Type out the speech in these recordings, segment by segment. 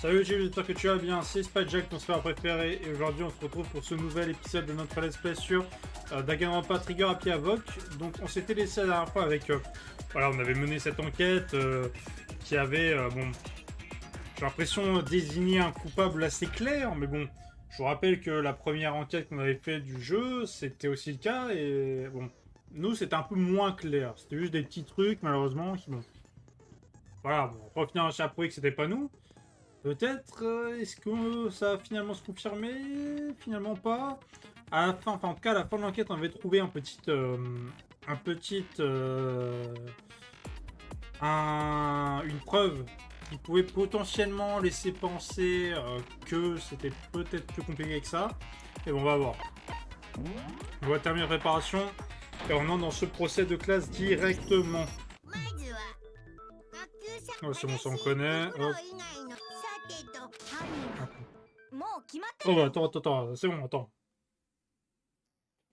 Salut Gilles, j'espère que tu vas bien, c'est Spyjack, ton serveur préféré, et aujourd'hui on se retrouve pour ce nouvel épisode de notre let's play sur Danganronpa Trigger Happy Havoc. Donc on s'était laissé la dernière fois avec, voilà, on avait mené cette enquête qui avait, bon, j'ai l'impression désigné un coupable assez clair, mais bon, je vous rappelle que la première enquête qu'on avait fait du jeu, c'était aussi le cas, et bon, nous c'était un peu moins clair, c'était juste des petits trucs malheureusement qui, bon, voilà, bon, on finir à prouver que c'était pas nous. Peut-être, est-ce que ça va finalement se confirmer? Finalement pas. À la fin, enfin en tout cas à la fin de l'enquête, on avait trouvé une preuve qui pouvait potentiellement laisser penser que c'était peut-être plus compliqué que ça. Et bon, on va voir. On va terminer la préparation et on entre dans ce procès de classe directement. Oh, c'est bon, ça on connaît. Hop. Oh bah attends, c'est bon, attends.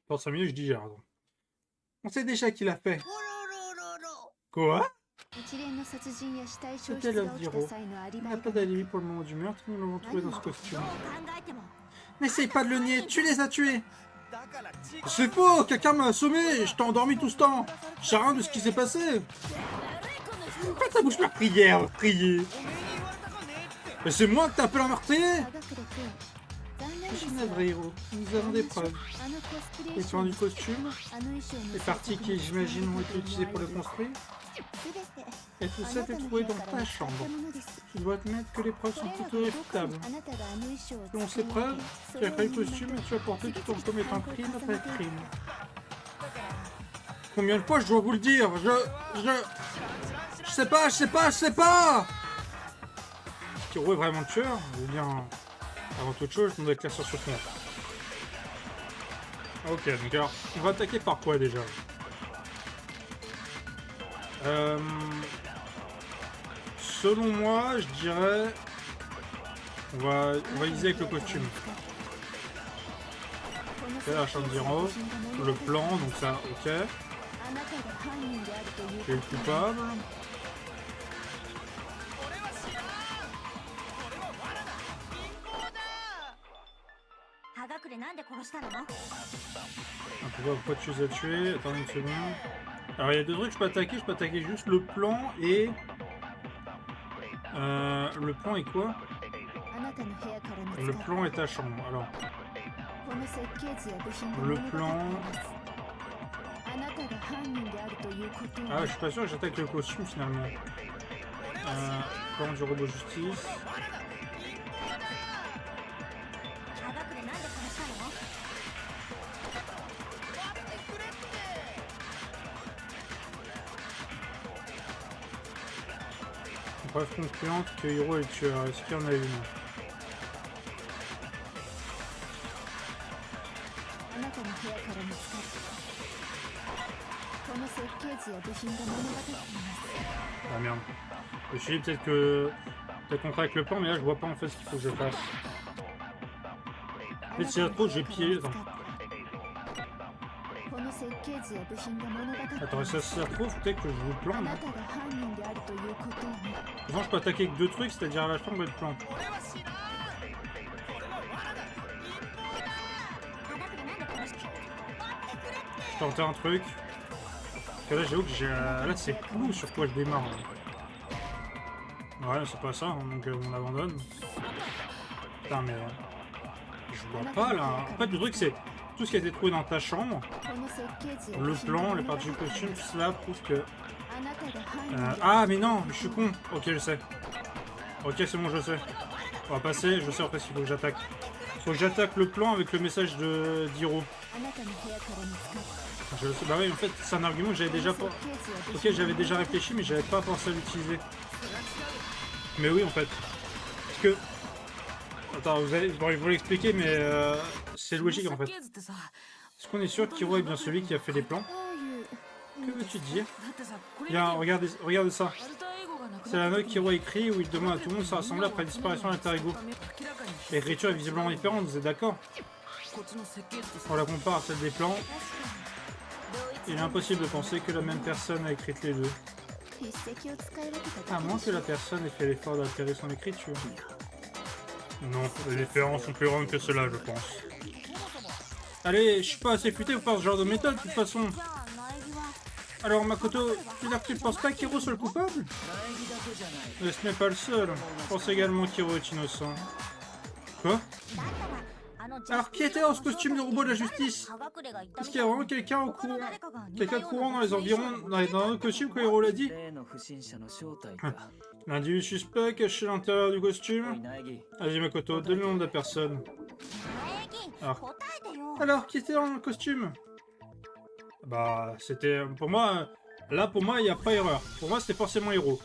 Dans 5 minutes, je digère, attends. On sait déjà qui l'a fait. Quoi? C'était le Zero. Il n'a pas d'alibi pour le moment du meurtre, nous l'avons trouvé dans ce costume. N'essaye pas de le nier, tu les as tués! C'est faux, quelqu'un m'a assommé, je t'ai endormi tout ce temps. Je sais rien de ce qui s'est passé. Pourquoi ta bouche meurtrière, prier? Mais c'est moi que t'as appelé un meurtrier? Je suis navré, héros. Nous avons des preuves. Les soins du costume, les parties qui, j'imagine, ont été utilisées pour le construire, et tout ça est trouvé dans ta chambre. Tu dois admettre que les preuves sont plutôt réfutables. Selon ces preuves, tu as créé le costume et tu as porté tout en commettant crime après crime. Combien de fois je dois vous le dire? Je sais pas! Kiro est vraiment le tueur? Ou bien, avant toute chose, je dois éclaircir sur son. Ok, donc alors, on va attaquer par quoi déjà? Selon moi, je dirais... On va viser avec le costume. Ok, la chambre d'Hiro. Le plan, donc ça, ok. Qui est le coupable? Pourquoi tu les as tués? Attends une seconde. Alors il y a deux trucs que je peux attaquer. Je peux attaquer juste le plan et... le plan est quoi? Le plan est ta chambre. Alors... Le plan... Ah, je suis pas sûr que j'attaque le costume finalement. Plan du robot justice. Preuve concluante que Hiro est le tueur. Est-ce qu'il y en a une? Ah merde. Je me suis dit peut-être qu'on craque le plan, mais là je vois pas en fait ce qu'il faut que je fasse. En fait si ça se trouve, j'ai pillé. Attends, ça se retrouve, peut-être que je joue le plan, non? Souvent je peux attaquer avec deux trucs, c'est-à-dire la chambre et le plan. Je tentais un truc. Parce que là j'avoue que là c'est flou sur quoi je démarre. Ouais, c'est pas ça, hein, donc on abandonne. Putain mais... je vois pas là. En fait le truc c'est... Tout ce qui a été trouvé dans ta chambre, le plan, les parties du costume, tout cela prouve que... Ah mais non, je suis con. Ok, je sais. Ok, c'est bon, je sais. On va passer, je sais après s'il faut que j'attaque. Faut que j'attaque le plan avec le message d'Hiro. Je sais, bah oui, en fait, c'est un argument que j'avais déjà pas... Ok, j'avais déjà réfléchi, mais j'avais pas pensé à l'utiliser. Mais oui, en fait. Parce que... Attends, vous l'expliquer, mais c'est logique en fait. Est-ce qu'on est sûr qu'Hiro est bien celui qui a fait les plans? Que veux-tu dire? Bien, regardez ça. C'est la note qu'Hiro a écrit où il demande à tout le monde de se rassembler après la disparition d'Alter Ego. L'écriture est visiblement différente, vous êtes d'accord? On la compare à celle des plans. Il est impossible de penser que la même personne a écrit les deux. À moins que la personne ait fait l'effort d'altérer son écriture. Non, les différences sont plus grandes que cela, je pense. Allez, je suis pas assez futé pour faire ce genre de méthode, de toute façon. Alors, Makoto, tu veux dire que tu ne penses pas qu'Hiro soit le coupable? Mais ce n'est pas le seul. Je pense également qu'Hiro est innocent. Quoi? Alors, qui était dans ce costume de robot de la justice? Est-ce qu'il y a vraiment quelqu'un au courant? Quelqu'un de courant dans les environs, dans le costume, quand Hiro l'a dit? L'individu suspect caché à l'intérieur du costume? Allez, Makoto, donne le nom de la personne. Alors, qui était dans le costume? Bah, c'était... Pour moi, là, il n'y a pas erreur. Pour moi, c'était forcément Hiro.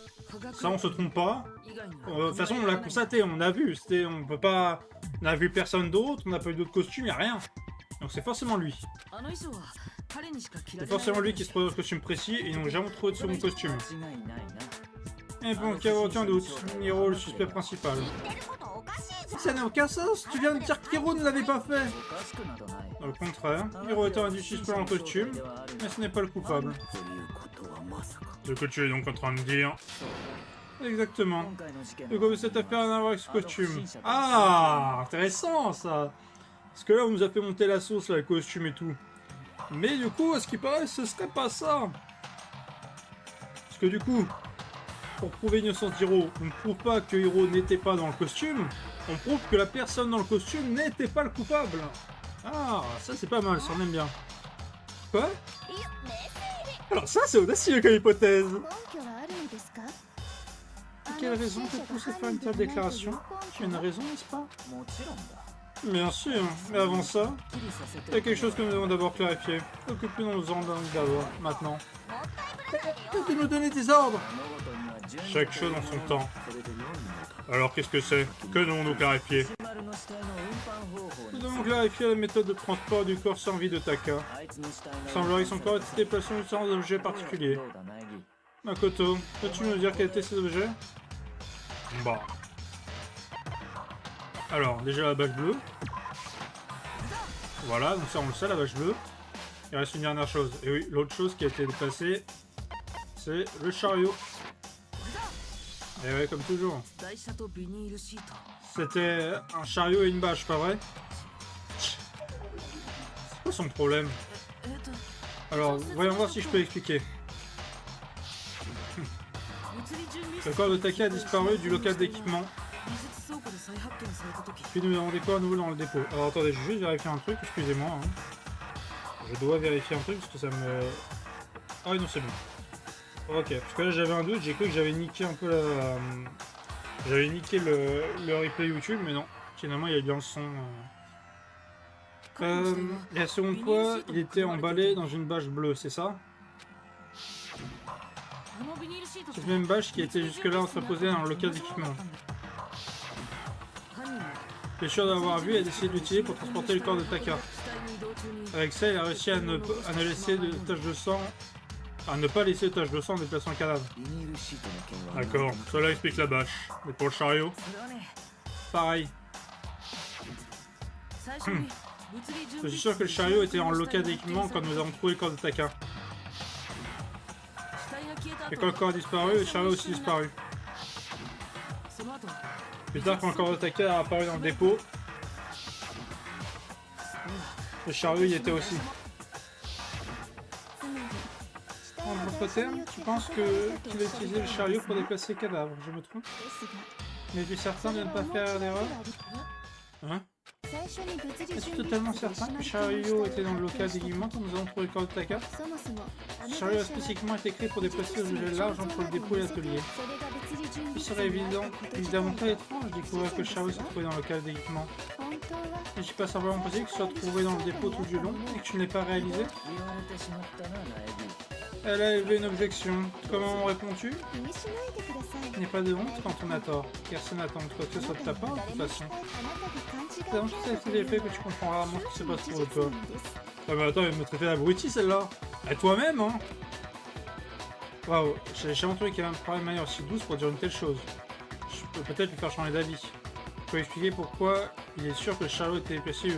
Ça, on se trompe pas. De toute façon, on l'a constaté, on a vu. On peut pas... On a vu personne d'autre, on n'a pas eu d'autres costumes, il n'y a rien. Donc c'est forcément lui. C'est forcément lui qui se trouve dans ce costume précis et ils n'ont jamais trouvé de second costume. Et bon, il n'y a aucun doute. Hiro, le suspect principal. Ça n'a aucun sens, tu viens de dire qu'Hiro ne l'avait pas fait. Au contraire, Hiro était un suspect en costume, mais ce n'est pas le coupable. Ce que tu es donc en train de dire. Exactement. Et comme cette affaire n'a à voir avec ce costume. Ah, intéressant ça. Parce que là, on nous a fait monter la sauce, là, le costume et tout. Mais du coup, à ce qui paraît, ce serait pas ça. Parce que du coup, pour prouver l'innocence d'Hiro, on ne prouve pas que Hiro n'était pas dans le costume. On prouve que la personne dans le costume n'était pas le coupable. Ah, ça c'est pas mal, ça on aime bien. Quoi? Alors ça c'est audacieux comme hypothèse. Quelle raison te pousse à faire une telle déclaration? Tu as une raison, n'est-ce pas? Bien sûr, mais avant ça, il y a quelque chose que nous devons d'abord clarifier. Occupons-nous-en d'abord, maintenant. De nous donner des ordres. Chaque chose en son temps. Alors qu'est-ce que c'est? Que devons-nous clarifier? Nous devons clarifier la méthode de transport du corps sans vie de Taka. Il semblerait que son corps ait été déplacé sans objet particulier. Makoto, peux-tu nous dire quels étaient ces objets? Bah. Alors, déjà la bâche bleue. Voilà, donc ça on le sait, la bâche bleue. Il reste une dernière chose. Et oui, l'autre chose qui a été déplacée, c'est le chariot. Et ouais, comme toujours. C'était un chariot et une bâche, pas vrai? C'est quoi son problème? Alors, voyons voir si je peux expliquer. Le corps de Taka a disparu du local d'équipement. Puis nous avons des corps nouveaux dans le dépôt. Alors attendez, je vais juste vérifier un truc, excusez-moi. Hein. Je dois vérifier un truc parce que ça me... Ah oui, non, c'est bon. Ok, parce que là j'avais un doute, j'ai cru que j'avais niqué un peu la... J'avais niqué le replay YouTube, mais non. Finalement, il y a bien le son. Et la seconde fois, il était emballé dans une bâche bleue, c'est ça? Cette même bâche qui était jusque-là entreposée dans le local d'équipement. Je suis sûr d'avoir vu et d'essayer de l'utiliser pour transporter le corps de Taka. Avec ça, il a réussi à ne laisser de taches de sang... À ne pas laisser de taches de sang en déplaçant le cadavre. D'accord, cela explique la bâche. Mais pour le chariot, pareil. Je suis sûr que le chariot était en local d'équipement quand nous avons trouvé le corps de Taka. Et quand le corps a disparu, le chariot a aussi disparu. Plus tard, quand le corps de Taka a apparu dans le dépôt, le chariot y était aussi. En d'autres termes, tu penses qu'il a utilisé le chariot pour déplacer le cadavre, je me trompe? Mais tu es certain de ne pas faire d'erreur? Hein? Es-tu totalement certain que le chariot était dans le local d'équipement quand nous avons trouvé le corps de Taka? Ce chariot a spécifiquement été créé pour déplacer les objets larges entre le dépôt et l'atelier. Il serait évidemment très étrange de découvrir que le chariot se trouvait dans le local d'équipement. N'est-ce pas simplement possible qu'il soit trouvé dans le dépôt tout du long et que tu ne l'aies pas réalisé? Elle a élevé une objection. Comment réponds-tu? Il n'y a pas de honte quand on a tort. Personne n'attend quoi que ce soit de ta part, de toute façon. C'est donc c'est l'effet que tu comprends rarement ce qui se passe pour toi. Ah mais attends, elle me traitait d'abruti celle-là. À toi-même, hein. Waouh, j'ai jamais trouvé qu'il y avait un problème de manière aussi douce pour dire une telle chose. Je peux peut-être lui faire changer d'avis. Je peux expliquer pourquoi il est sûr que le chariot était déplacé du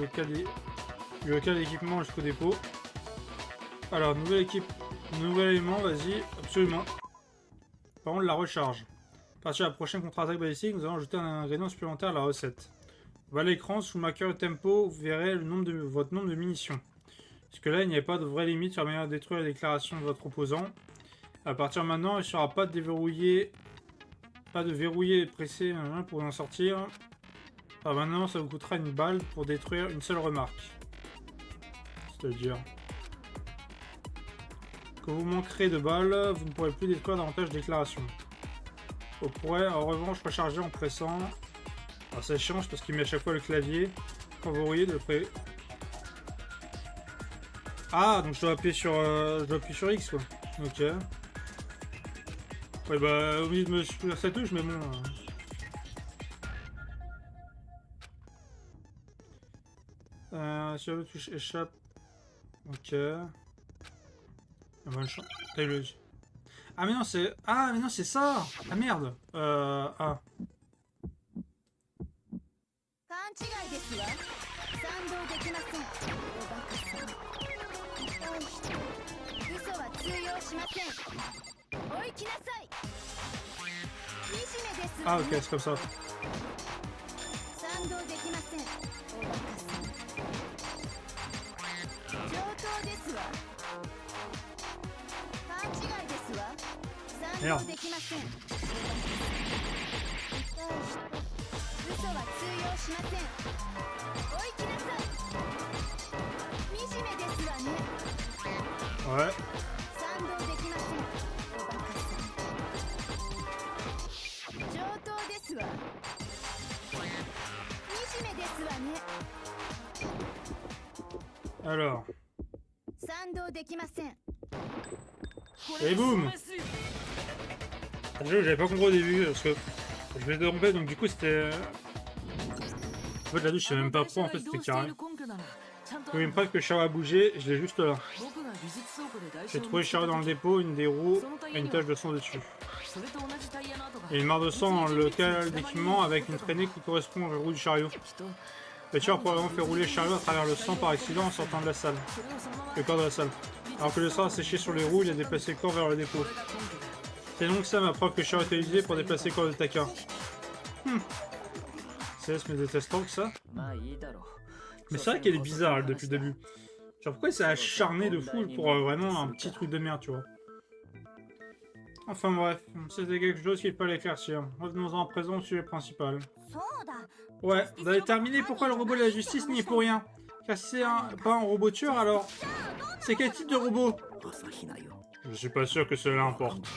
local d'équipement jusqu'au dépôt. Alors, nouvel élément, vas-y, absolument. Par contre, la recharge. À partir de la prochaine contre-attaque balistique, nous allons ajouter un ingrédient supplémentaire à la recette. On va à l'écran, sous marqueur de tempo, vous verrez votre nombre de munitions. Parce que là, il n'y a pas de vraie limite sur la manière de détruire la déclaration de votre opposant. À partir de maintenant, il ne sera pas de verrouiller et presser pour en sortir. Alors maintenant, ça vous coûtera une balle pour détruire une seule remarque. C'est-à-dire que vous manquerez de balles, vous ne pourrez plus détruire davantage de déclarations. Vous pourrez en revanche recharger en pressant. Alors ça change parce qu'il met à chaque fois le clavier. Quand vous voyez de près. Ah, donc je dois appuyer sur X quoi. Ok. Ouais bah, oublié de me souvenir sa touche, mais bon. Sur la touche échappe. Ok. Bonne chance. Ah mais non c'est. Ah mais non c'est ça. Ah merde. Ah. Ah ok c'est comme ça. Merde. Ouais. Alors. Et boum. J'avais pas compris au début parce que je vais tomber donc du coup c'était. En fait la douche c'est même pas pro en fait c'était carré. Oui, une preuve que le chariot a bougé, je l'ai juste là. J'ai trouvé le chariot dans le dépôt, une des roues et une tache de sang dessus. Et une mare de sang dans le local d'équipement avec une traînée qui correspond aux roues du chariot. Le tueur a probablement fait rouler le chariot à travers le sang par accident en sortant de la salle. Le corps de la salle. Alors que le sang a séché sur les roues, il a déplacé le corps vers le dépôt. C'est donc ça ma preuve que le chariot était utilisé pour déplacer le corps de Taka. C'est me déteste tant que ça. Mais c'est vrai qu'elle est bizarre elle, depuis le début. Genre pourquoi il s'est acharné de fou pour vraiment un petit truc de merde, tu vois. Enfin bref, c'était quelque chose qu'il fallait éclaircir. Revenons-en à présent au sujet principal. Ouais, vous avez terminé pourquoi le robot de la justice n'y est pour rien. Car si c'est pas un robot tueur alors... C'est quel type de robot? Je suis pas sûr que cela importe.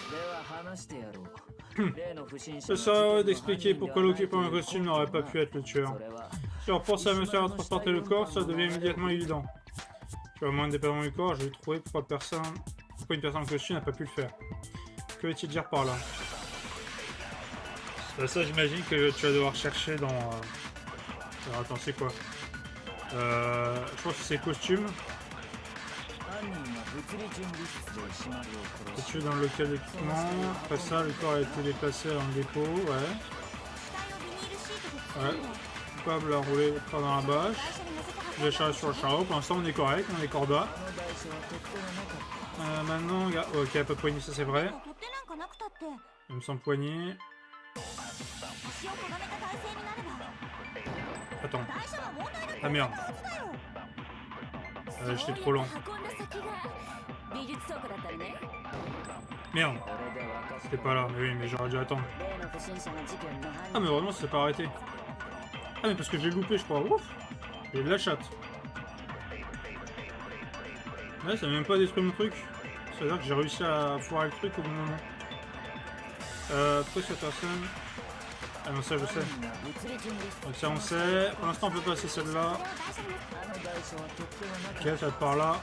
Ce serait d'expliquer pourquoi l'occupant en costume n'aurait pas pu être le tueur. Si on pense à monsieur à transporter le corps, ça devient immédiatement évident. Tu vois, moins indépendamment du corps, je vais trouver pourquoi une personne en costume n'a pas pu le faire. Que veut-il dire par là? Ça j'imagine que tu vas devoir chercher dans... Alors attends, c'est quoi? Je pense que c'est costume. C'est dans le local d'équipement. Après ça, le corps a été déplacé dans le dépôt, ouais. Ouais. Coupable à rouler le corps dans la bâche. Je charge sur le chariot. Pour l'instant, on est correct, on est corda. Maintenant, ok, pas de poignée, ça c'est vrai. Même sans poignée. Attends. Ah merde. J'étais trop lent. Merde. C'était pas là, mais oui, mais j'aurais dû attendre. Ah mais vraiment, ça s'est pas arrêté. Ah mais parce que j'ai loupé, je crois. Ouf. J'ai de la chatte. Ouais, ça m'a même pas détruit mon truc. C'est-à-dire que j'ai réussi à foirer le truc au bon moment. Pourquoi cette personne... Ah non, ça je sais. Donc ça on sait. Pour l'instant on peut passer celle-là. Ok, ça va être par là.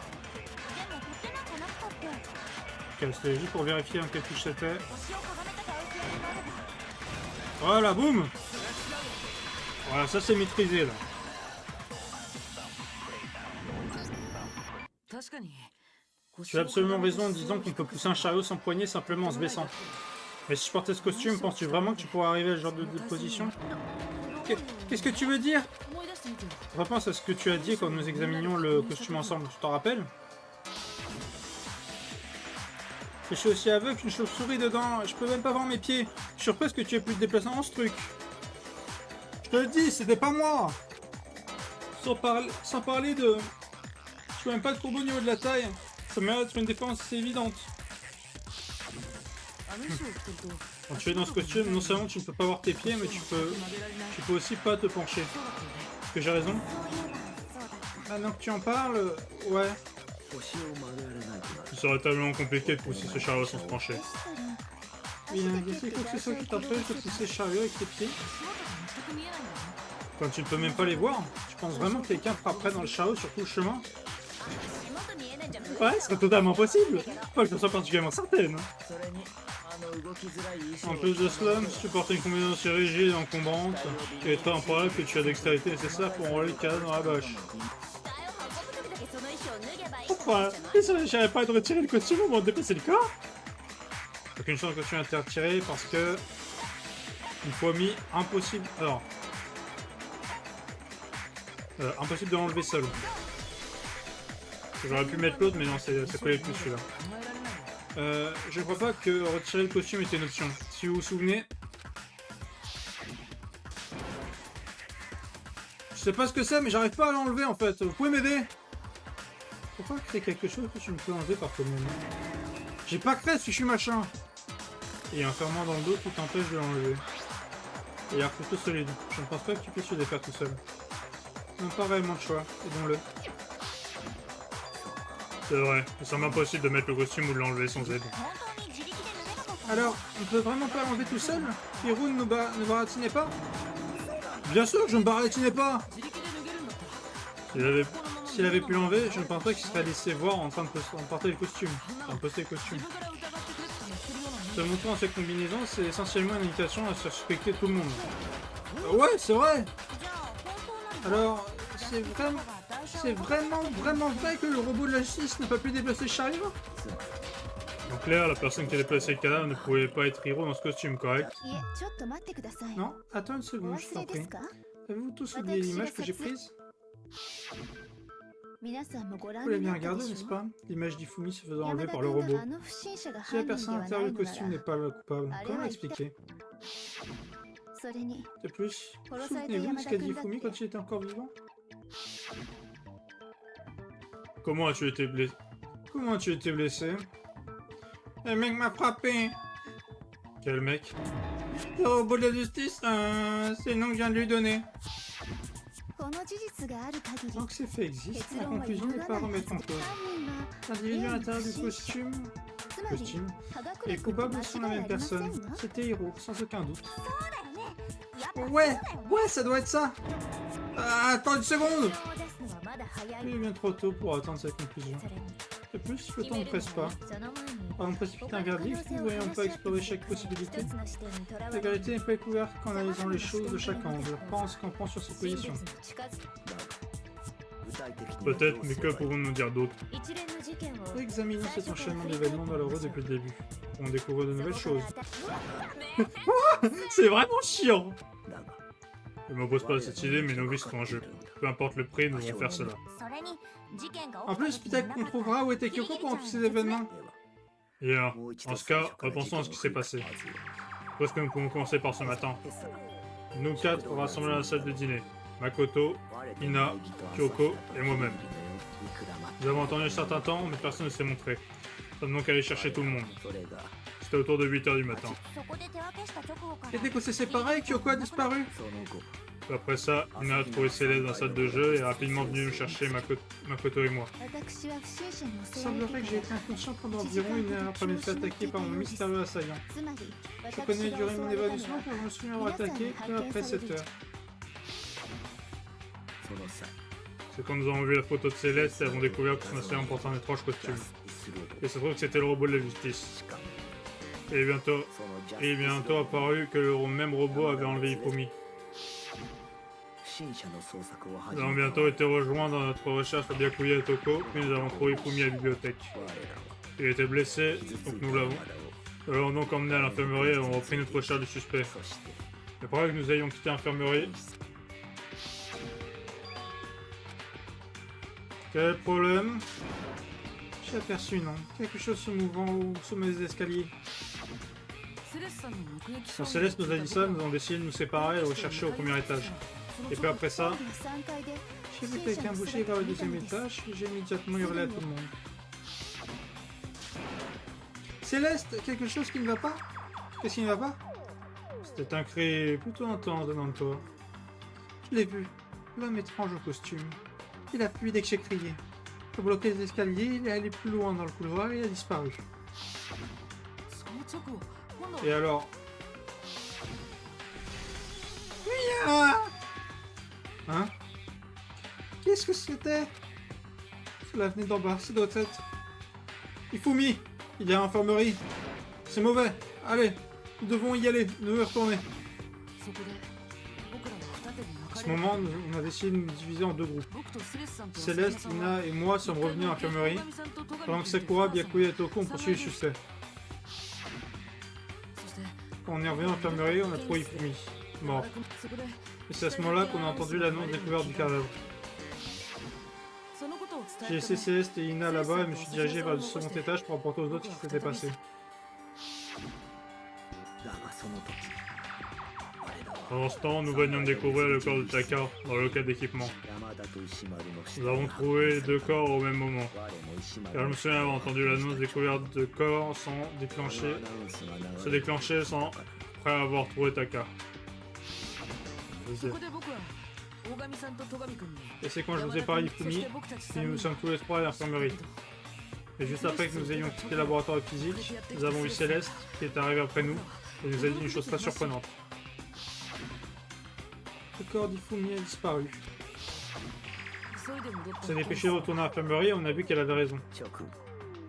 Ok, c'était juste pour vérifier en quelle touche c'était. Voilà, boum. Voilà, ça c'est maîtrisé là. Tu as absolument raison en disant qu'on peut pousser un chariot sans poignée simplement en se baissant. Mais si je portais ce costume, penses-tu vraiment que tu pourrais arriver à ce genre de position? Qu'est-ce que tu veux dire? Repense à ce que tu as dit quand nous examinions le costume ensemble, tu t'en rappelles? Je suis aussi aveugle qu'une chauve-souris dedans, je peux même pas voir mes pieds. Je suis surprise que tu aies pu te déplacer dans ce truc. te le dis, c'était pas moi. Sans parler de... Je suis même pas trop beau au niveau de la taille. Ça mérite une défense assez évidente. Quand tu es dans ce costume, non seulement tu ne peux pas voir tes pieds, mais tu peux aussi pas te pencher. Est-ce que j'ai raison? Maintenant que tu en parles, ouais. Ce serait tellement compliqué de pousser ce chariot sans se pencher. Bien, qu'est-ce qu'il faut que ce soit qui t'empêche de pousser ce chariot avec tes pieds? Quand tu ne peux même pas les voir, tu penses vraiment que quelqu'un frapperait dans le chariot sur tout le chemin? Ouais, ce serait totalement possible. Pas que je sois particulièrement certaine. En plus de cela, si tu portes une combinaison aussi rigide et encombrante, il est très improbable que tu aies dextérité nécessaire pour enrôler le cadavre dans la bâche. Pourquoi? Il s'agirait pas de retirer le costume au moment de dépasser le corps? Aucune chance que le costume a été retiré parce que... Une fois mis, impossible... Alors... impossible de l'enlever seul. J'aurais pu mettre l'autre, mais non, c'est collé plus celui-là. Je crois pas que retirer le costume était une option. Si vous vous souvenez... Je sais pas ce que c'est, mais j'arrive pas à l'enlever en fait. Vous pouvez m'aider? Pourquoi créer quelque chose que tu ne peux enlever par toi-même? J'ai pas créé ce fichu machin. Il y a un ferment dans le dos qui t'empêche de l'enlever. Il y a un couteau solide. Je ne pense pas que tu puisses le défaire tout seul. Non, pas réellement de choix. Aidons-le. C'est vrai, il semble impossible de mettre le costume ou de l'enlever sans aide. Alors, on peut vraiment pas l'enlever tout seul? Hirun ne baratinait pas? Bien sûr que je ne baratinais pas! S'il avait pu l'enlever, je ne pense pas qu'il serait laissé voir en train de porter le costume. Enfin, poster le costume. Se montrer en cette combinaison, c'est essentiellement une invitation à se respecter tout le monde. Ouais, c'est vrai! Alors, c'est vraiment vrai que le robot de la justice n'a pas pu déplacer le chariot? En clair, la personne qui a déplacé le cadavre ne pouvait pas être Hiro dans ce costume, correct? Non, attends une seconde, je t'en prie. Avez-vous tous oublié l'image que j'ai prise? Vous l'avez bien regardé, n'est-ce pas? L'image d'Ifumi se faisant enlever par le robot. Si la personne à l'intérieur du costume n'est pas la coupable, comment l'expliquer? De plus, souvenez-vous de ce qu'a dit Ifumi quand il était encore vivant? Comment as-tu été blessé? Comment as-tu été blessé? Le mec m'a frappé. Quel mec? Le robot de la justice, c'est le nom que je viens de lui donner. Tant que ces faits existent, la conclusion n'est pas à remettre en cause. L'individu à l'intérieur du costume et le coupable sont la même personne. C'était Hiro, sans aucun doute. Ouais, ça doit être ça. Attends une seconde. Il est bien trop tôt pour attendre cette conclusion. De plus, le temps ne presse pas. Avant de précipiter un verdict, ne devrions pas explorer chaque possibilité. La vérité n'est pas découverte qu'en analysant les choses de chaque angle. Pense qu'en prend sur ses positions. Peut-être, mais que pouvons-nous dire d'autre? Examinons cet enchaînement d'événements malheureux depuis le début. On découvre de nouvelles choses. C'est vraiment chiant! Je ne m'oppose pas à cette idée, mais nos vies sont en jeu. Peu importe le prix, nous allons faire cela. En plus, peut-être qu'on trouvera où était Kyoko pendant tous ces événements. Bien. En ce cas, repensons à ce qui s'est passé. Où est-ce que nous pouvons commencer par ce matin? Nous quatre rassemblés à la salle de dîner. Makoto, Ina, Kyoko et moi-même. Nous avons attendu un certain temps, mais personne ne s'est montré. Nous sommes donc allés chercher tout le monde. C'était autour de 8 h du matin. Et dès qu'on s'est séparés, Kyoko a disparu. Après ça, Ina a trouvé Céleste dans la salle de jeu et est rapidement venue nous chercher Makoto et moi. Il semblerait que j'ai été inconscient pendant environ 1 heure après m'être fait attaquer par mon mystérieux assaillant. Je connais durant mon évaluation car je me souviens avoir attaqué peu après 7 heures. C'est quand nous avons vu la photo de Céleste et avons découvert que son assaillant portait un étrange costume. Et ça se trouve que c'était le robot de la justice. Et bientôt apparu que le même robot avait enlevé Ifumi. Nous avons bientôt été rejoints dans notre recherche à Byakuya et Toko, puis nous avons trouvé Ifumi à la bibliothèque. Il était blessé, donc nous l'avons donc emmené à l'infirmerie et avons repris notre recherche du suspect. Mais après que nous ayons quitté l'infirmerie... Quel est le problème? J'ai aperçu, non? Quelque chose se mouvant au sommet des escaliers. Quand Céleste nous a dit ça, nous avons décidé de nous séparer et de rechercher au premier étage. Et puis après ça, j'ai vu quelqu'un bouger vers le deuxième étage et j'ai immédiatement hurlé à tout le monde. Céleste, quelque chose qui ne va pas? Qu'est-ce qui ne va pas? C'était un cri plutôt intense venant de toi. Je l'ai vu, l'homme étrange au costume. Il a fui dès que j'ai crié. Il a bloqué les escaliers, il est allé plus loin dans le couloir et il a disparu. Et alors? Hein? Qu'est-ce que c'était? Cela venait d'en bas, ça doit être... Ifumi, il y a l'infirmerie. C'est mauvais. Allez, nous devons y aller, nous y retourner. À ce moment, on a décidé de nous diviser en deux groupes. Céleste, Ina et moi sommes revenus à l'infirmerie, pendant que Sakura, Byakuya et Toko ont poursuivi le succès. Quand on est revenu à l'infirmerie, on a trouvé Ifumi, mort. Et c'est à ce moment-là qu'on a entendu l'annonce découverte du cadavre. J'ai laissé Céleste et Ina là-bas et me suis dirigé vers le second étage pour rapporter aux autres ce qui s'était passé. Pendant ce temps, nous venions de découvrir le corps de Taka dans le local d'équipement. Nous avons trouvé les deux corps au même moment. Car je me souviens avoir entendu l'annonce découverte de corps se déclencher sans après avoir trouvé Taka. Et c'est quand je vous ai parlé d'Ifumi que nous sommes tous les trois à l'infirmerie. Et juste après que nous ayons quitté le laboratoire de physique, nous avons eu Céleste qui est arrivée après nous et nous a dit une chose très surprenante. Le corps d'Ifumi a disparu. On s'est dépêché de retourner à l'infirmerie et on a vu qu'elle avait raison.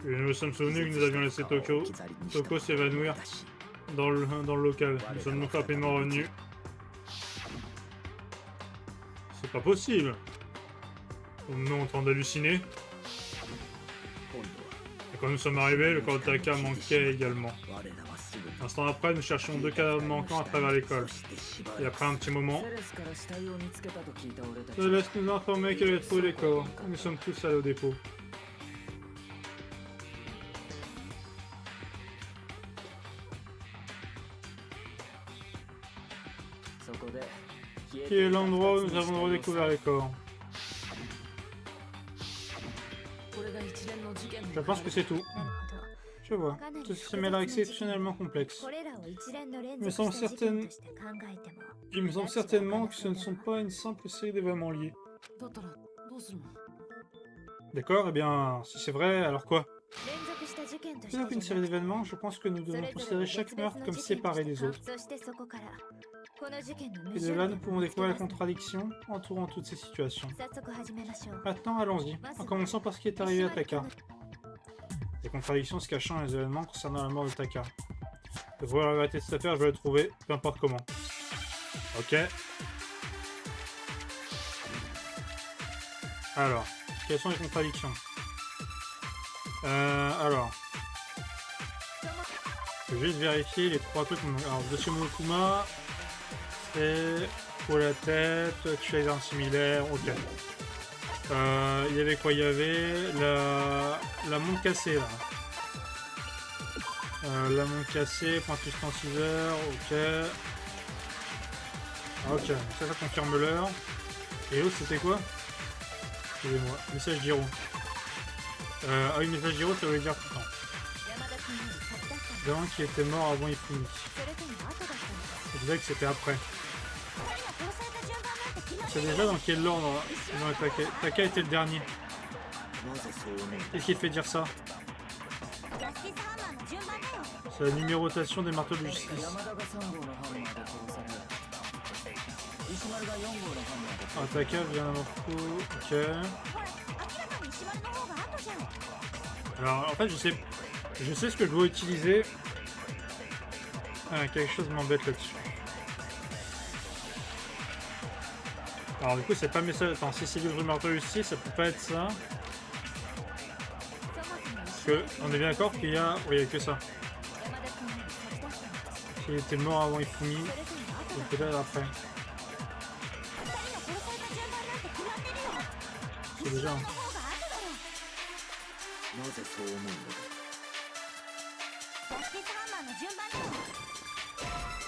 Et nous nous sommes souvenus que nous avions laissé Toko s'évanouir dans le local. Nous sommes donc rapidement revenus. C'est pas possible. Nous en train d'halluciner. Et quand nous sommes arrivés, le corps de Taka manquait également. Un instant après, nous cherchions deux cadavres manquants à travers l'école. Et après un petit moment, Céleste nous a informé qu'elle avait trouvé les corps. Nous sommes tous allés au dépôt. Qui est l'endroit où nous avons redécouvert les corps. Je pense que c'est tout. Je vois. Tout ceci m'a l'air exceptionnellement complexe. Il me semble certainement que ce ne sont pas une simple série d'événements liés. D'accord, eh bien, si c'est vrai, alors quoi? Plutôt qu'une série d'événements, je pense que nous devons considérer chaque meurtre comme séparé des autres. Et de là, nous pouvons découvrir la contradiction entourant toutes ces situations. Maintenant, allons-y, en commençant par ce qui est arrivé à Taka. Les contradictions se cachant dans les événements concernant la mort de Taka. Pour voir la vérité de cette affaire, je vais le trouver, peu importe comment. Ok. Alors, quelles sont les contradictions? Alors... Je vais juste vérifier les trois trucs. Alors, Dossier Monokuma, c'est pour la tête, tuer les armes similaires, ok. Il y avait quoi? Il y avait la montre cassée là. La montre cassée, point suspensiveur, ok. Ok, ça confirme l'heure. Et l'autre c'était quoi? Excusez-moi, message Giro. Ah oui, message Giro ça veut dire non. D'un qui était mort avant Ifumi. C'est vrai que c'était après. C'est déjà dans quel ordre ils ont attaqué? Taka était le dernier. Qu'est-ce qui te fait dire ça? C'est la numérotation des marteaux de justice. Ah, Taka vient d'un morceau. Ok. Alors en fait je sais ce que je dois utiliser. Ah, quelque chose m'embête là-dessus. Alors du coup c'est pas message. Attends, si c'est le marteau de justice, ça peut pas être ça. Parce que on est bien d'accord qu'il y a. Oui, il y a que ça. Il était mort avant Ifumi. Et peut-être après. C'est déjà.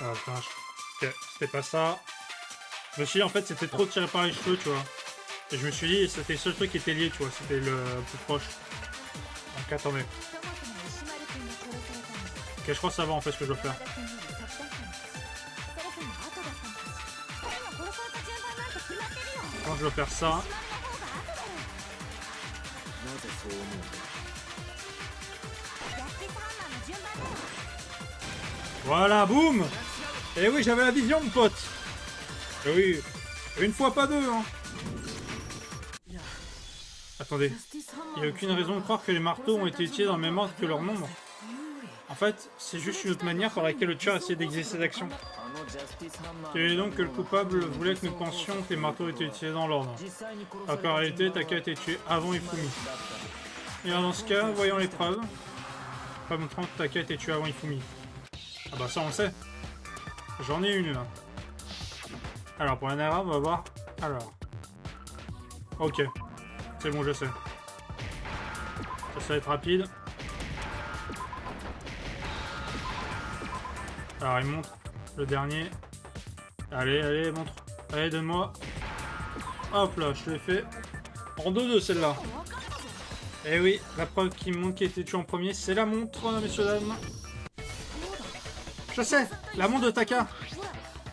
Ah putain, ok, c'était pas ça. Je me suis dit, en fait, c'était trop tiré par les cheveux, tu vois. Et je me suis dit, c'était le seul truc qui était lié, tu vois, c'était le plus proche. Donc attendez. Ok, je crois que ça va en fait ce que je dois faire. Quand je dois faire ça. Voilà, boum! Et oui, j'avais la vision, mon pote! Et oui, une fois pas deux, hein! Attendez, il n'y a aucune raison de croire que les marteaux ont été utilisés dans le même ordre que leur nombre. En fait, c'est juste une autre manière par laquelle le tueur a essayé d'exercer ses actions. Il est donc que le coupable voulait que nous pensions que les marteaux étaient utilisés dans l'ordre. Alors qu'en réalité, Taka a été tué avant Ifumi. Et alors dans ce cas, voyons les preuves. Pas montrant que Taka a été tué avant Ifumi. Ah bah ça on le sait. J'en ai une là. Alors pour la Nara, on va voir. Alors. Ok. C'est bon, je sais. Ça va être rapide. Alors il montre le dernier. Allez, allez, montre. Allez, donne-moi. Hop là, je l'ai fait. En 2-2 celle-là. Et oui, la preuve qui montre qu'il a été tué en premier, c'est la montre, messieurs dames. Je sais, la montre de Taka.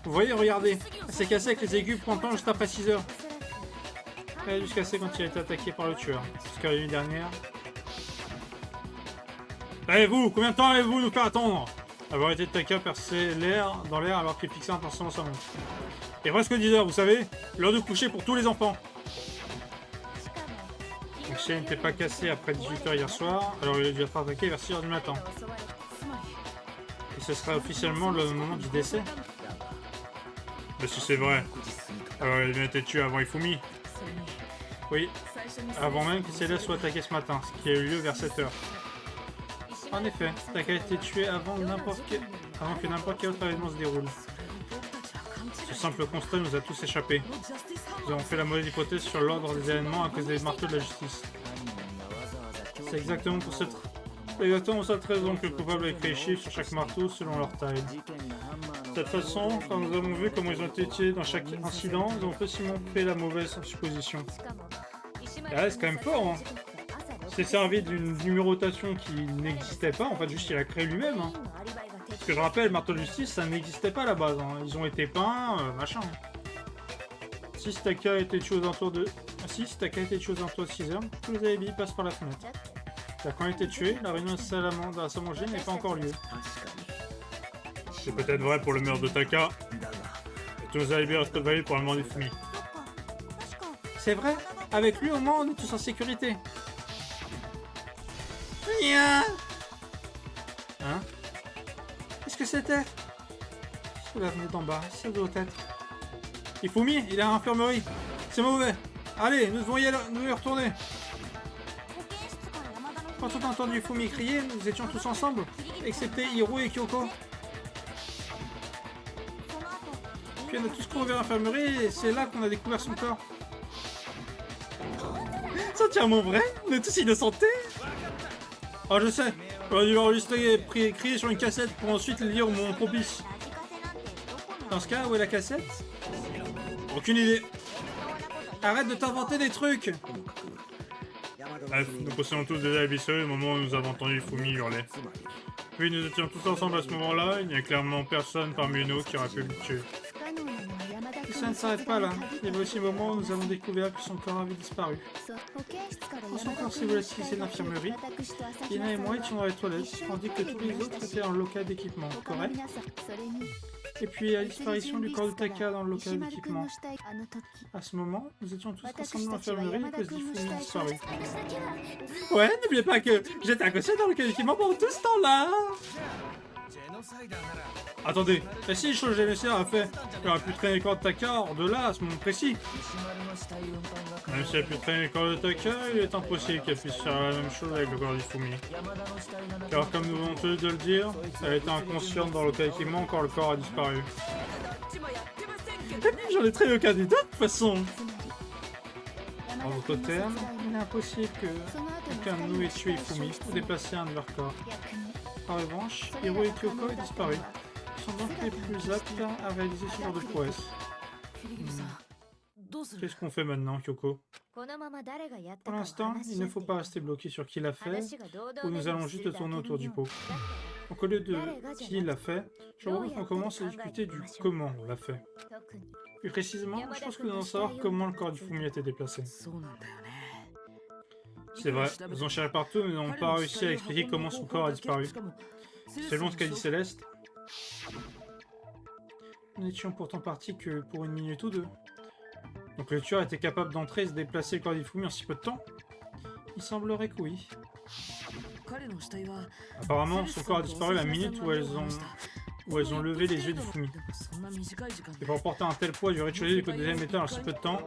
Vous voyez, regardez. Elle s'est cassée avec les aigus pointant juste après 6 heures. Elle a dû se casser quand il a été attaqué par le tueur. Jusqu'à la nuit dernière. Eh vous, combien de temps allez-vous nous faire attendre? Avoir été de Taka percer dans l'air alors qu'il fixait intensément sa montre. Et presque 10 heures, vous savez, l'heure de coucher pour tous les enfants. Donc si elle n'était pas cassée après 18 heures hier soir, alors il a dû être attaqué vers 6 heures du matin. Et ce serait officiellement le moment du décès. Mais si c'est vrai, alors il a bien été tué avant Ifumi. Oui, avant même que Céleste soit attaqué ce matin, ce qui a eu lieu vers 7 heures. En effet, Taka a été tué avant que n'importe quel autre événement se déroule. Ce simple constat nous a tous échappé. Nous avons fait la mauvaise hypothèse sur l'ordre des événements à cause des marteaux de la justice. C'est exactement pour cette raison que le coupable a écrit les chiffres sur chaque marteau selon leur taille. De cette façon, quand nous avons vu comment ils ont été utilisés dans chaque incident, nous avons facilement fait la mauvaise supposition. Et là, c'est quand même fort, hein. Il s'est servi d'une numérotation qui n'existait pas, en fait, juste il a créé lui-même. Hein. Parce que je rappelle, marteau de justice, ça n'existait pas à la base. Hein. Ils ont été peints, machin. Si Taka a été tué aux alentours de 6 heures, tous les alibis passent par la fenêtre. Car quand il a été tué, la réunion à Saint-Manger n'est pas encore lieu. C'est peut-être vrai pour le meurtre de Taka. Et tous les alibis restent valides pour le mort d'Ifumi. C'est vrai, avec lui au moins on est tous en sécurité. Hein? Qu'est-ce que c'était? Cela venait d'en bas, ça doit être. Ifumi, il est à l'infirmerie. C'est mauvais. Allez, nous devons y retourner. Quand on a entendu Ifumi crier, nous étions tous ensemble, excepté Hiro et Kyoko. Puis on a tous couru vers l'infirmerie et c'est là qu'on a découvert son corps. C'est entièrement vrai? On est tous innocentés? Oh, je sais. J'aurais dû l'enregistrer et écrire sur une cassette pour ensuite le lire au moment propice. Dans ce cas, où est la cassette? Aucune idée. Arrête de t'inventer des trucs. Bref, nous possédons tous des alibis au moment où nous avons entendu Ifumi hurler. Puis nous étions tous ensemble à ce moment-là, il n'y a clairement personne parmi nous qui aurait pu le tuer. Ça ne s'arrête pas là. Il y avait aussi un moment où nous avons découvert que son corps avait disparu. Quand son corps s'est volatilisé de l'infirmerie, Ina et moi étions dans les toilettes, tandis que tous les autres étaient dans le local d'équipement, correct? Et puis la disparition du corps de Taka dans le local d'équipement. À ce moment, nous étions tous ensemble dans l'infirmerie à cause d'Ifumi disparu. Ouais, n'oubliez pas que j'étais inconscient dans le local d'équipement pendant tout ce temps-là. Attendez, et si le génocide a fait qu'il aurait pu traîner le corps de Taka hors de là à ce moment précis? Même s'il a pu traîner le corps de Taka, il est impossible qu'elle puisse faire la même chose avec le corps d'Ifumi. Car comme nous venons tous de le dire, elle était inconsciente dans le local d'équipement quand le corps a disparu. Et puis j'en ai traîné aucun des deux de toute façon. En d'autres termes, il est impossible que aucun de nous ait tué Ifumi ou déplacé un de leurs corps. En revanche, Hiro et Kyoko ont disparu. Ils sont donc les plus aptes à réaliser ce genre de prouesse. Qu'est-ce qu'on fait maintenant, Kyoko? Pour l'instant, il ne faut pas rester bloqué sur qui l'a fait, ou nous allons juste tourner autour du pot. Donc au lieu de qui l'a fait, je propose qu'on commence à discuter du comment on l'a fait. Plus précisément, je pense que nous devons savoir comment le corps du Fumi a été déplacé. C'est vrai, nous avons cherché partout, mais nous n'avons pas réussi à expliquer comment son corps a disparu. Selon ce qu'a dit Céleste, nous n'étions pourtant partis que pour 1 minute ou 2. Donc le tueur était capable d'entrer et se déplacer le corps d'Ifumi en si peu de temps? Il semblerait que oui. Apparemment, son corps a disparu la minute où elles ont levé les yeux d'Ifumi. Et pour porter un tel poids du rez-de-chaussée du deuxième étage en si peu de temps...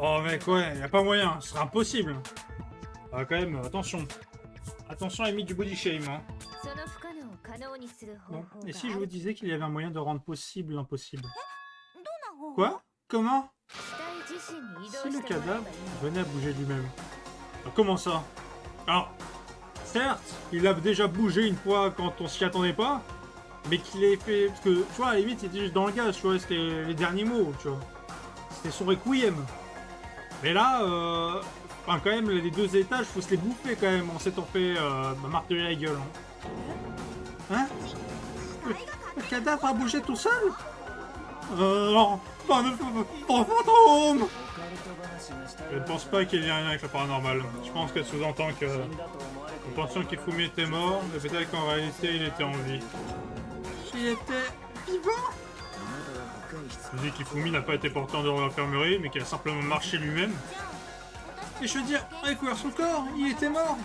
Oh mec, ouais, y a pas moyen, ce serait impossible. Ah quand même, attention. Attention à la limite du body shame, hein. Bon, et si je vous disais qu'il y avait un moyen de rendre possible l'impossible? Quoi? Comment? Si le cadavre venait à bouger lui-même. Comment ça? Alors, certes, il a déjà bougé une fois quand on s'y attendait pas, mais qu'il ait fait... Parce que, tu vois, à la limite, c'était juste dans le gaz, tu vois, c'était les derniers mots, tu vois. C'était son requiem. Mais là, enfin, quand même, les 2 étages, faut se les bouffer quand même, en s'étant fait marteler la gueule. Hein? Le cadavre a bougé tout seul? Non, pas de fantôme! Je ne pense pas qu'il y ait rien avec le paranormal. Je pense qu'elle sous-entend que nous pensions qu'Ifumi était mort, mais peut-être qu'en réalité il était en vie. Il était vivant? Je dis qu'Ifumi n'a pas été porté en dehors de l'infirmerie, mais qu'il a simplement marché lui-même. Et je veux dire, on a découvert son corps, il était mort!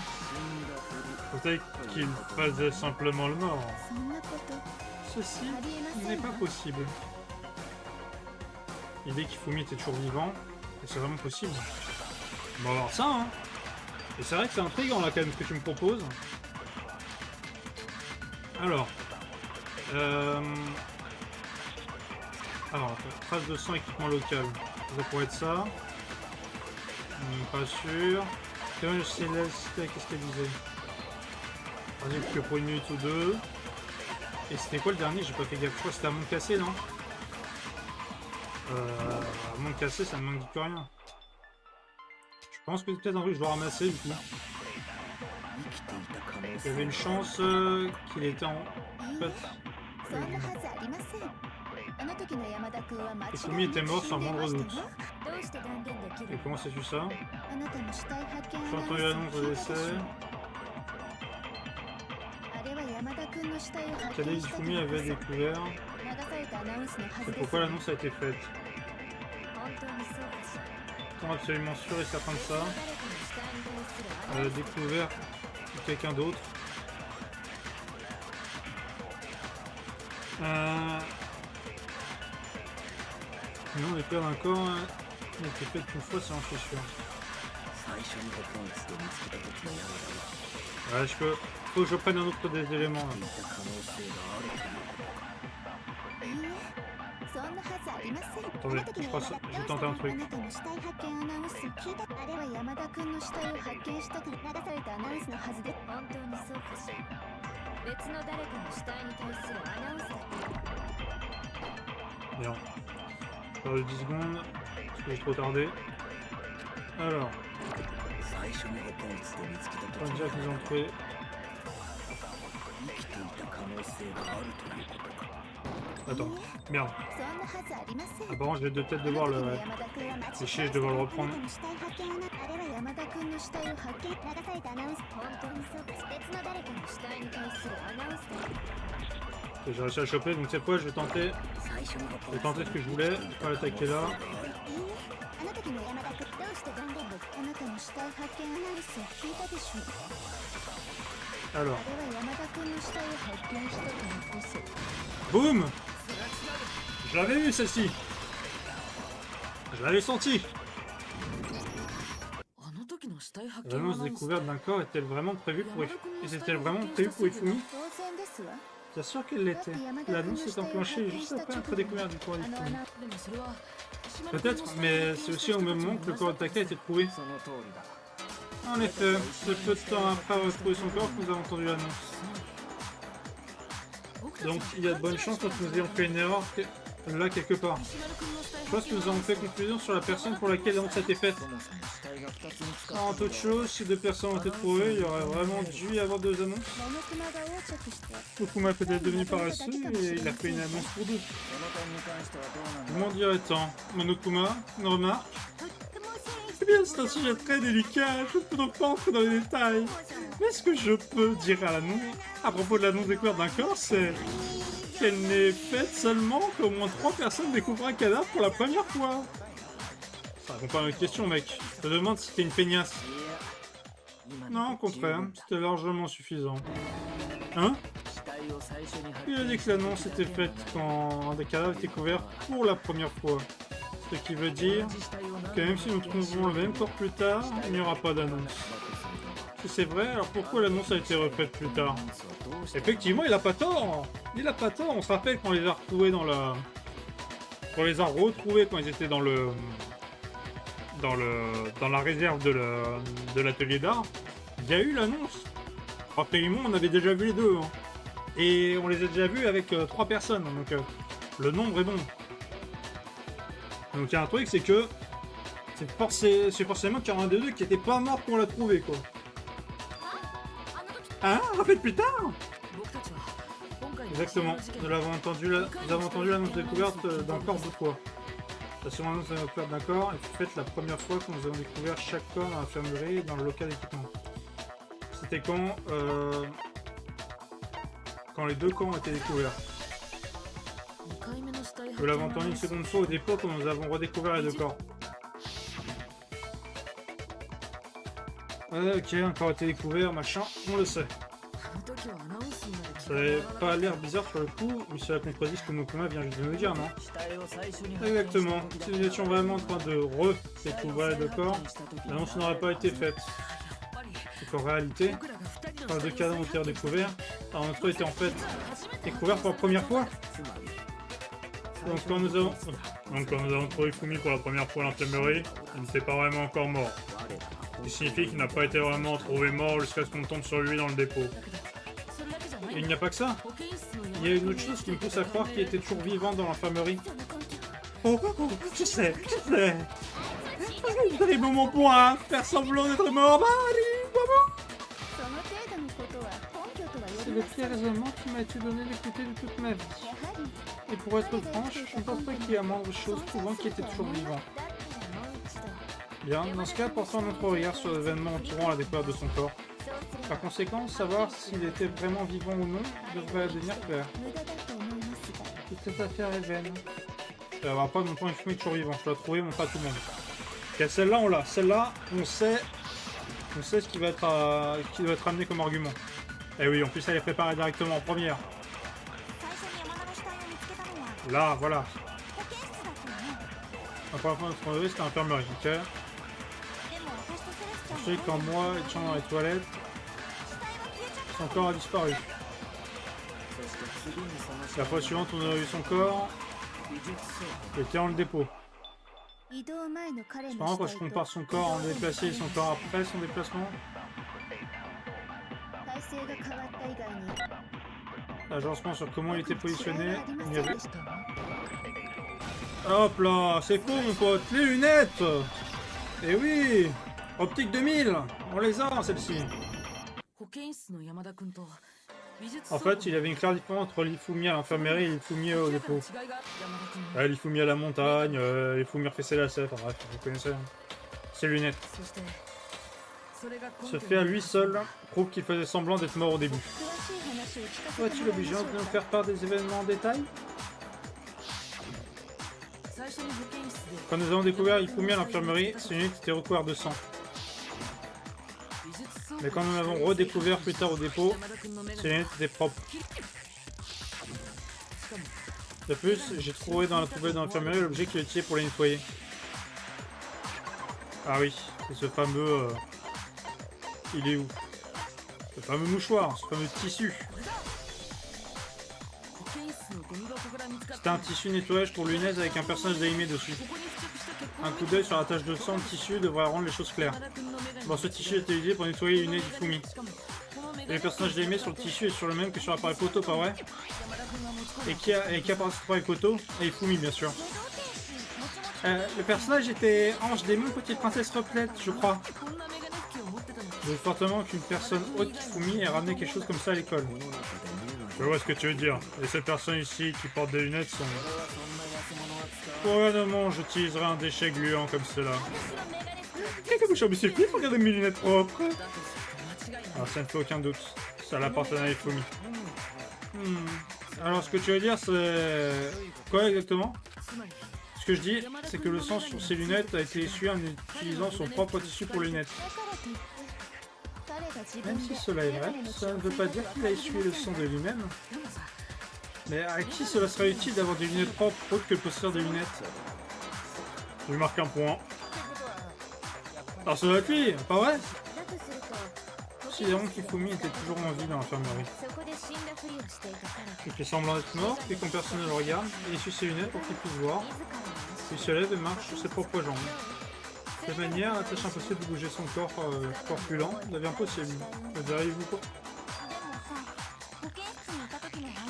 Peut-être qu'il faisait simplement le mort. Ceci n'est pas possible. L'idée qu'Ifumi était toujours vivant, c'est vraiment possible. On va voir ça, hein. Et c'est vrai que c'est intriguant là quand même ce que tu me proposes. Alors. Alors, trace de sang, équipement local. Ça pourrait être ça. Pas sûr. Témoignage Céleste, qu'est-ce qu'elle disait? Vas-y, que pour 1 minute ou 2. Et c'était quoi le dernier? J'ai pas fait gaffe. Je crois que c'était à monde cassé, non? À monde cassé, ça ne m'indique rien. Je pense que c'est peut-être un truc que je dois ramasser du coup. Il y avait une chance qu'il était en fait. Ifumi était mort sans moindre doute. Et comment sais-tu ça? J'ai entendu l'annonce de décès. Kadei Ifumi avait découvert. C'est pourquoi l'annonce a été faite. Étant absolument sûr et certain de ça. Elle a découvert quelqu'un d'autre. Non, les pères d'un corps n'a été fait qu'une fois, c'est un peu sûr. Ouais, je peux. Faut que je prenne un autre des éléments là. Attendez, je crois que je vais tenter un truc. Bien. Je perds 10 secondes, parce que j'ai trop tardé. Alors. On va dire qu'ils ont trouvé. Attends, merde. Apparemment, je vais peut-être devoir le... C'est chier, je vais devoir le reprendre. Ok, j'ai réussi à le choper, donc cette fois, je vais tenter ce que je voulais. Je vais pas l'attaquer là. Alors. Boum! Je l'avais vu celle-ci! Je l'avais senti! L'annonce découverte d'un corps est-elle vraiment prévue pour Ifumi? Bien sûr qu'elle l'était. L'annonce s'est enclenchée juste après notre découverte du corps d'Ifumi. Peut-être, mais c'est aussi au même moment que le corps de Taka a été trouvé. En effet, c'est peu de temps après avoir retrouvé son corps que nous avons entendu l'annonce. Donc il y a de bonnes chances que nous ayons fait une erreur là quelque part. Je pense que nous avons fait conclusion sur la personne pour laquelle l'annonce a été faite. En toute chose, si 2 personnes ont été trouvées, il y aurait vraiment dû y avoir 2 annonces. Monokuma est peut-être devenu paresseux et il a fait une annonce pour 2. Comment dirait-on, Monokuma, une remarque? Eh bien, c'est un sujet très délicat, je ne peux donc pas entrer dans les détails. Mais ce que je peux dire à propos de l'annonce découverte d'un corps, c'est qu'elle n'est faite seulement qu'au moins 3 personnes découvrent un cadavre pour la première fois. Ça répond pas à notre question, mec. Je te demande si t'es une feignasse. Non, au contraire, c'était largement suffisant. Hein? Il a dit que l'annonce était faite quand des cadavres étaient couverts pour la première fois. Ce qui veut dire que même si nous trouverons le même corps plus tard, il n'y aura pas d'annonce. Si c'est vrai, alors pourquoi l'annonce a été refaite plus tard? Effectivement, il a pas tort. Il a pas tort. On se rappelle qu'on les a retrouvés dans la... On les a retrouvés quand ils étaient dans le... Dans la réserve de l'atelier d'art. Il y a eu l'annonce. Rappelez-moi, on avait déjà vu les 2. Hein. Et on les a déjà vus avec 3 personnes. Donc le nombre est bon. Donc il y a un truc, c'est que c'est forcément qu'il y en a un des 2 qui était pas mort pour la trouver, quoi. Hein? Rappelle plus tard? Exactement. Nous avons entendu l'annonce découverte d'un corps 2 fois. La seconde annonce découverte d'un corps est faite la première fois que nous avons découvert chaque corps dans l'infirmerie et dans le local d'équipement. C'était quand les 2 corps ont été découverts. Nous l'avons entendu une seconde fois au dépôt quand nous avons redécouvert les 2 corps. Ok, un corps a été découvert, machin, on le sait. Ça n'avait pas l'air bizarre sur le coup, mais cela contredit ce que Monokuma vient juste de nous dire, non? Exactement. Si nous étions vraiment en train de redécouvrir les 2 corps, l'annonce n'aurait pas été faite. C'est qu'en réalité, quand les 2 cadavres ont été redécouverts, alors notre était en fait découvert pour la première fois. Donc quand nous avons trouvé Fumi pour la première fois à l'infirmerie, il n'était pas vraiment encore mort. Ce qui signifie qu'il n'a pas été vraiment trouvé mort jusqu'à ce qu'on tombe sur lui dans le dépôt. Et il n'y a pas que ça. Il y a une autre chose qui me pousse à croire qu'il était toujours vivant dans l'infirmerie. Oh, je sais. Vous avez mon point, faire semblant d'être mort. C'est le pire raisonnement qui m'a été donné d'écouter de toute ma vie. Et pour être franche, je ne pense pas qu'il y a moindre chose prouvant qu'il était toujours vivant. Bien, dans ce cas, portons notre regard sur l'événement entourant la découverte de son corps. Par conséquent, savoir s'il était vraiment vivant ou non devrait devenir clair. Cette affaire est vaine. Après, mon point est toujours vivant. Je dois trouver mon pas tout le monde. Ok, celle-là, on l'a. Celle-là, on sait ce qui va être, qui doit être amené comme argument. Et oui, en plus, elle est préparée directement en première. Là, voilà. La première fois qu'on avait, c'était l'infirmerie, ok. Ensuite, quand moi étions dans les toilettes, son corps a disparu. La fois suivante, on a vu son corps, il était dans le dépôt. C'est marrant quand je compare son corps en déplacé et son corps après son déplacement. L'agencement sur comment il était positionné, il y avait... Hop là, c'est faux mon pote, les lunettes. Eh oui, Optique 2000, on les a celles-ci. En fait, il y avait une claire différence entre l'Ifumi à l'infirmerie et l'Ifumi au dépôt. L'Ifumi à la montagne, l'Ifumi refait la sève, enfin bref, vous connaissez. Ses lunettes. Ce fait à lui seul prouve qu'il faisait semblant d'être mort au début. Vas-tu obligé de nous faire part des événements en détail? Quand nous avons découvert Ifumi à l'infirmerie, ses lunettes étaient recouvertes de sang. Mais quand nous l'avons redécouvert plus tard au dépôt, ses lunettes étaient propres. De plus, j'ai trouvé dans la poubelle de l'infirmerie l'objet qu'il utilisait pour les nettoyer. Ah oui, c'est ce fameux... Il est où? Ce fameux mouchoir, ce fameux tissu. C'était un tissu nettoyage pour lunettes avec un personnage animé dessus. Un coup d'œil sur la tache de sang de tissu devrait rendre les choses claires. Bon, ce tissu est utilisé pour nettoyer les lunettes d'Ifumi. Et le personnage d'Aimé sur le tissu est sur le même que sur l'appareil photo, pas vrai? Et qui apparaît sur l'appareil photo? Et Ifumi, bien sûr. Le personnage était Ange Démon, petite princesse replète, je crois. Je veux fortement qu'une personne haute qu'Ifumi ait ramené quelque chose comme ça à l'école. Je vois ce que tu veux dire. Et ces personnes ici qui portent des lunettes sont... Probablement, j'utiliserai un déchet gluant comme cela. Quelqu'un me monsieur Flip, regardez mes lunettes propres. Alors ça ne fait aucun doute. Ça l'appartient à Ifumi. Alors ce que tu veux dire c'est... Quoi exactement? Ce que je dis, c'est que le sang sur ses lunettes a été essuyé en utilisant son propre tissu pour lunettes. Même si cela est vrai, ça ne veut pas dire qu'il a essuyé le sang de lui-même. Mais à qui cela serait utile d'avoir des lunettes propres autres que le possesseur des lunettes? Je lui marque un point. Alors ça doit être lui, pas vrai? Considérons qu'Ifumi était toujours en vie dans l'infirmerie. Il fait semblant d'être mort, puis quand personne ne le regarde, il essuie ses lunettes pour qu'il puisse voir. Puis il se lève et marche sur ses propres jambes. De cette manière, la tâche impossible de bouger son corps corpulent devient possible. Le diriez-vous pas?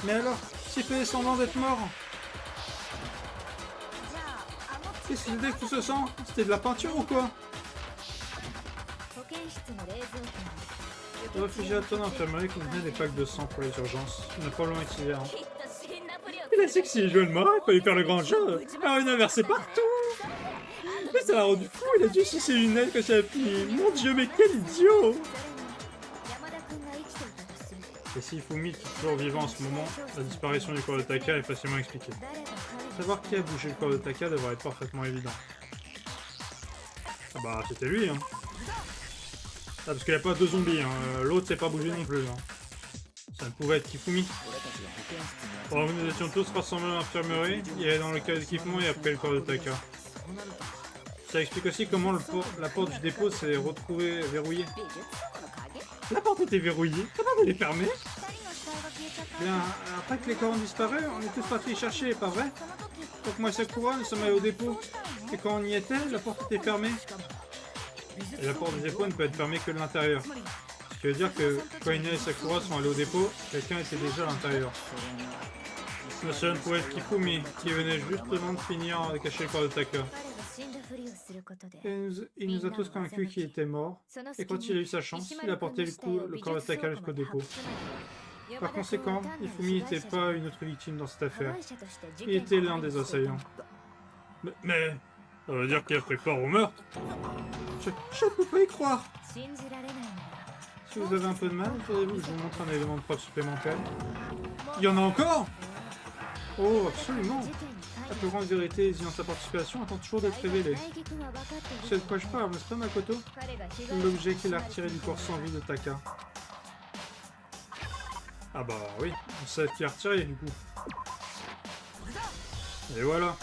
Mais alors, s'il fait semblant d'être mort, qu'est-ce qu'il fait que tout ce sang? C'était de la peinture ou quoi? Le réfrigérateur d'infirmerie contenait des packs de sang pour les urgences. Il n'a probablement utilisé un. Il a sexy les jeux de mort, il fallait faire le grand jeu. Alors il a versé partout. Mais ça l'a rendu fou, il a dû sur ses lunettes quand ça a fini. Mon dieu, mais quel idiot! Et si Ifumi est toujours vivant en ce moment, la disparition du corps de Taka est facilement expliquée. Savoir qui a bougé le corps de Taka devrait être parfaitement évident. Ah bah c'était lui hein. Ah, parce qu'il n'y a pas deux zombies, hein. L'autre s'est pas bougé non plus. Hein. Ça ne pouvait être Kifumi. Pendant que nous étions tous rassemblés dans l'infirmerie, il y avait dans le cas d'équipement et après le corps de Taka. Ça explique aussi comment la porte du dépôt s'est retrouvée verrouillée. La porte était verrouillée, comment elle est fermée? Bien, après que les corps ont disparu, on est tous partis chercher, pas vrai? Donc moi et Sakura, nous sommes allés au dépôt. Et quand on y était, la porte était fermée. Et la porte du dépôt ne peut être fermée que de l'intérieur. Ce qui veut dire que quand Ina et Sakura sont allés au dépôt, quelqu'un était déjà à l'intérieur. Cela ne pouvait être Kifumi, qui venait justement de finir de cacher le corps de Taka. Et il nous a tous convaincus qu'il était mort, et quand il a eu sa chance, il a porté le corps de Taka jusqu'au dépôt. Par conséquent, Ifumi n'était pas une autre victime dans cette affaire. Il était l'un des assaillants. Mais ça veut dire qu'il a pris part au meurtre? Je ne peux pas y croire. Si vous avez un peu de mal, faudrait-vous que je vous montre un élément de preuve supplémentaire? Il y en a encore? Oh, absolument. La plus grande vérité ayant sa participation attend toujours d'être révélée. Tu sais de quoi je parle, n'est-ce pas, Makoto? L'objet qu'il a retiré du corps sans vie de Taka. Ah bah oui, on sait qui a retiré du coup. Et voilà.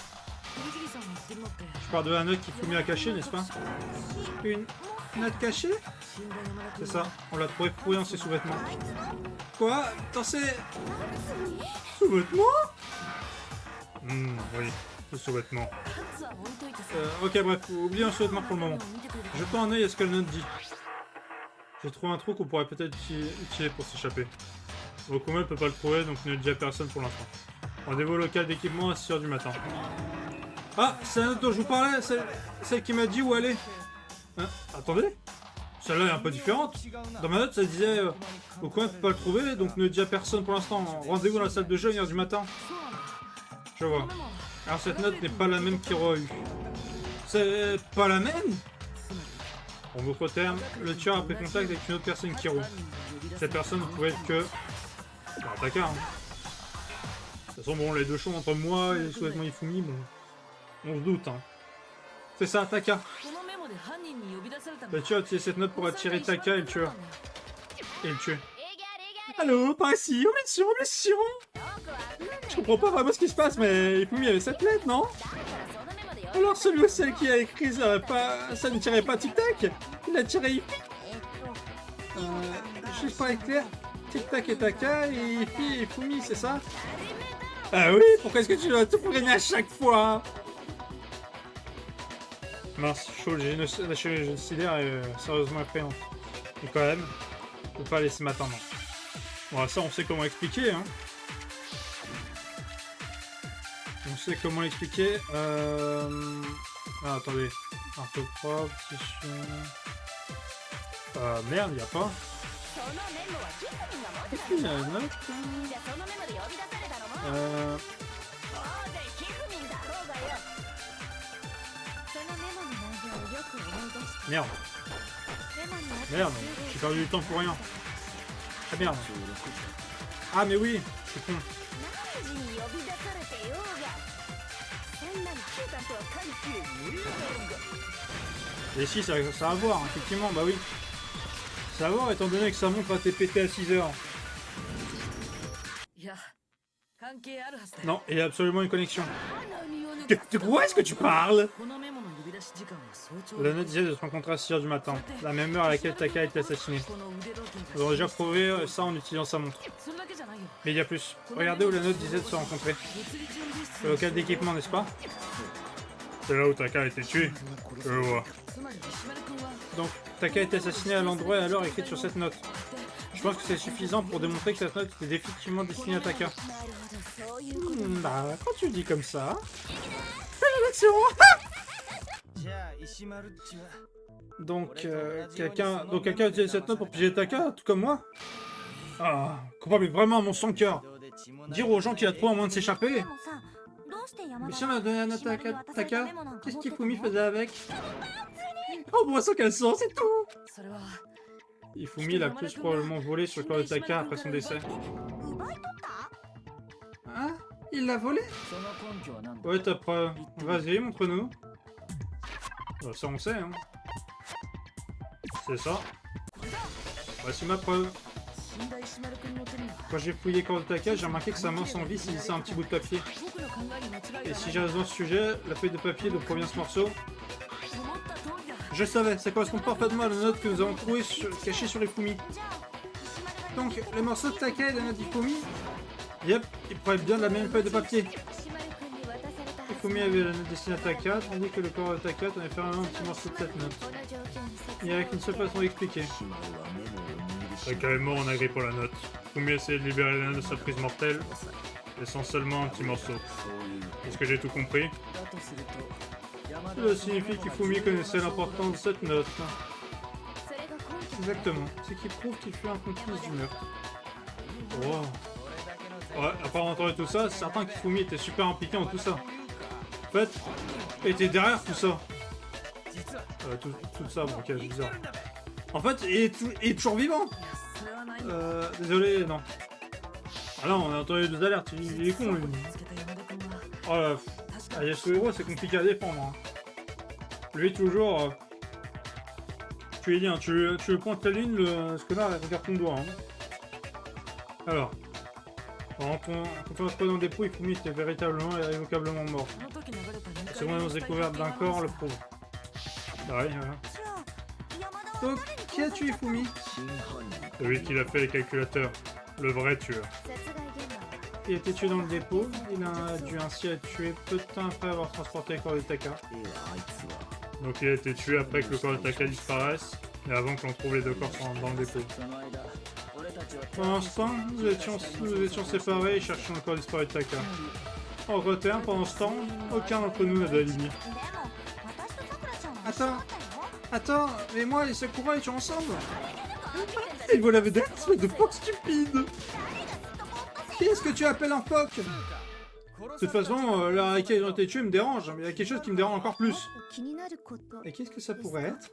Je parle de la note qu'Ifumi a cachée, n'est-ce pas? Une note cachée? C'est ça, on l'a trouvé pourrie dans ses sous-vêtements. Quoi? Dans ses... sous-vêtements? Oui, le sous-vêtement. Ok, bref, oubliez un sous-vêtement pour le moment. Jetons un œil à ce que la note dit. J'ai trouvé un trou qu'on pourrait peut-être utiliser pour s'échapper. Okuma ne peut pas le trouver, donc ne le dit à personne pour l'instant. Rendez-vous au local d'équipement à 6h du matin. Ah, c'est la note dont je vous parlais, celle qui m'a dit où aller. Hein, attendez, celle-là est un peu différente. Dans ma note, ça disait Okuma ne peut pas le trouver, donc ne le dit à personne pour l'instant. Rendez-vous dans la salle de jeu à 1h du matin. Je vois. Alors cette note n'est pas la même qu'Hiro a eu. C'est pas la même? En d'autres termes, le tueur a pris contact avec une autre personne qu'Hiro. Cette personne ne pouvait être que... Taka, hein. De toute façon, bon, les deux choses entre moi et les sous-vêtements Ifumi, bon... On se doute, hein. C'est ça, Taka. Le tueur a utilisé cette note pour attirer Taka et le tueur. Et le tuer. Allô, par ici, mission, mission. Je comprends pas vraiment ce qui se passe, mais Ifumi avait cette lettre, non? Alors celui ou celle qui a écrit ça, ça ne tirait pas Tic Tac? Il a tiré Ifumi. Juste pour être clair, Tic Tac et Taka et Ifumi, c'est ça? Ah oui, pourquoi est-ce que tu dois tout freiner à chaque fois? Mince, chaud, la chirurgie génocidaire est sérieusement effrayante. Mais quand même, je peux pas laisser m'attendre. Bon, ça, on sait comment expliquer, hein. On sait comment l'expliquer. Ah, attendez. Orthophobe, tissu... merde, y'a pas. Qu'est-ce qu'il y a une note? Merde. Merde, j'ai perdu du temps pour rien. Ah merde. Ah mais oui, je suis con. Et si, ça a à voir, effectivement, bah oui. Ça a à voir étant donné que ça montre à TPT à 6 heures. Non, il y a absolument une connexion. De quoi est-ce que tu parles? La note disait de se rencontrer à 6 heures du matin, la même heure à laquelle Taka a été assassiné. Nous avons déjà prouvé ça en utilisant sa montre. Mais il y a plus. Regardez où la note disait de se rencontrer. Le local d'équipement, n'est-ce pas? C'est là où Taka a été tué. Je le vois. Donc, Taka a été assassiné à l'endroit et à l'heure écrite sur cette note. Je pense que c'est suffisant pour démontrer que cette note était définitivement destinée à Taka. Bah, quand tu dis comme ça... Fais l'action. Donc, quelqu'un a utilisé cette note pour piéger Taka, tout comme moi? Ah, coupable vraiment mon sang cœur. Dire aux gens qu'il a trop à moins de s'échapper. Mais si on a donné la note à Taka, qu'est-ce qu'Ifumi faisait avec? Oh, boisson qu'elle sent, c'est tout. Ifumi l'a plus probablement volé sur le corps de Taka après son décès. Hein? Il l'a volé? Ouais, ta preuve. Vas-y, montre-nous. Ça, on sait, hein. C'est ça. Voici ma preuve. Quand j'ai fouillé le corps de Taka, j'ai remarqué que sa main sans vie saisissait un petit bout de papier. Et si j'ai raison dans ce sujet, la feuille de papier d'où provient ce morceau? Je savais, ça correspond parfaitement à la note que nous avons trouvée cachée sur Ifumi. Donc, le morceau de Taka et la note d'Ifumi? Yep, il provient bien de la même feuille de papier. Ifumi avait la note destinée à Taka, tandis que le corps de Taka tenait fermement un petit morceau de cette note. Il n'y avait qu'une seule façon d'expliquer. Taka est mort en agrippant la note. Ifumi a essayé de libérer la note de sa prise mortelle, laissant seulement un petit morceau. Est-ce que j'ai tout compris? Cela signifie qu'Ifumi connaissait l'importance de cette note. Exactement, ce qui prouve qu'il fut un complice du meurtre. Oh. Ouais, après avoir entendu tout ça, c'est certain qu'Ifumi était super impliqué en tout ça. En fait, il était derrière tout ça. Tout ça, bon, ok, c'est bizarre. En fait, il est toujours vivant. Désolé, non. Ah non, on a entendu les deux alertes, il est con lui. Oh là, Yasuhiro, c'est compliqué à défendre. Hein. Lui, toujours... tu lui dis, hein, tu lui pointes la ligne, ce que là, regarde ton doigt. Hein. Alors, quand on se pose dans le dépôt, Ifumi était véritablement et irrévocablement mort. La seconde découverte d'un corps le prouve. Ouais, voilà. Donc, qui a tué Ifumi? Celui qui l'a fait les calculateurs. Le vrai tueur. Il a été tué dans le dépôt. Il a dû ainsi être tué peu de temps après avoir transporté le corps de Taka. Donc il a été tué après que le corps de Taka disparaisse et avant que l'on trouve les deux corps dans le dépôt. Pendant ce temps, nous étions séparés et cherchions le corps disparu de Taka. En d'autres termes, pendant ce temps, aucun d'entre nous n'a d'alibi. Attends, mais moi et Sakura étions ensemble. Il vaut la vedette, espèce de phoque stupide. Qui est-ce que tu appelles un phoque? De toute façon, l'heure à laquelle ils ont été tués me dérange, mais il y a quelque chose qui me dérange encore plus. Et qu'est-ce que ça pourrait être?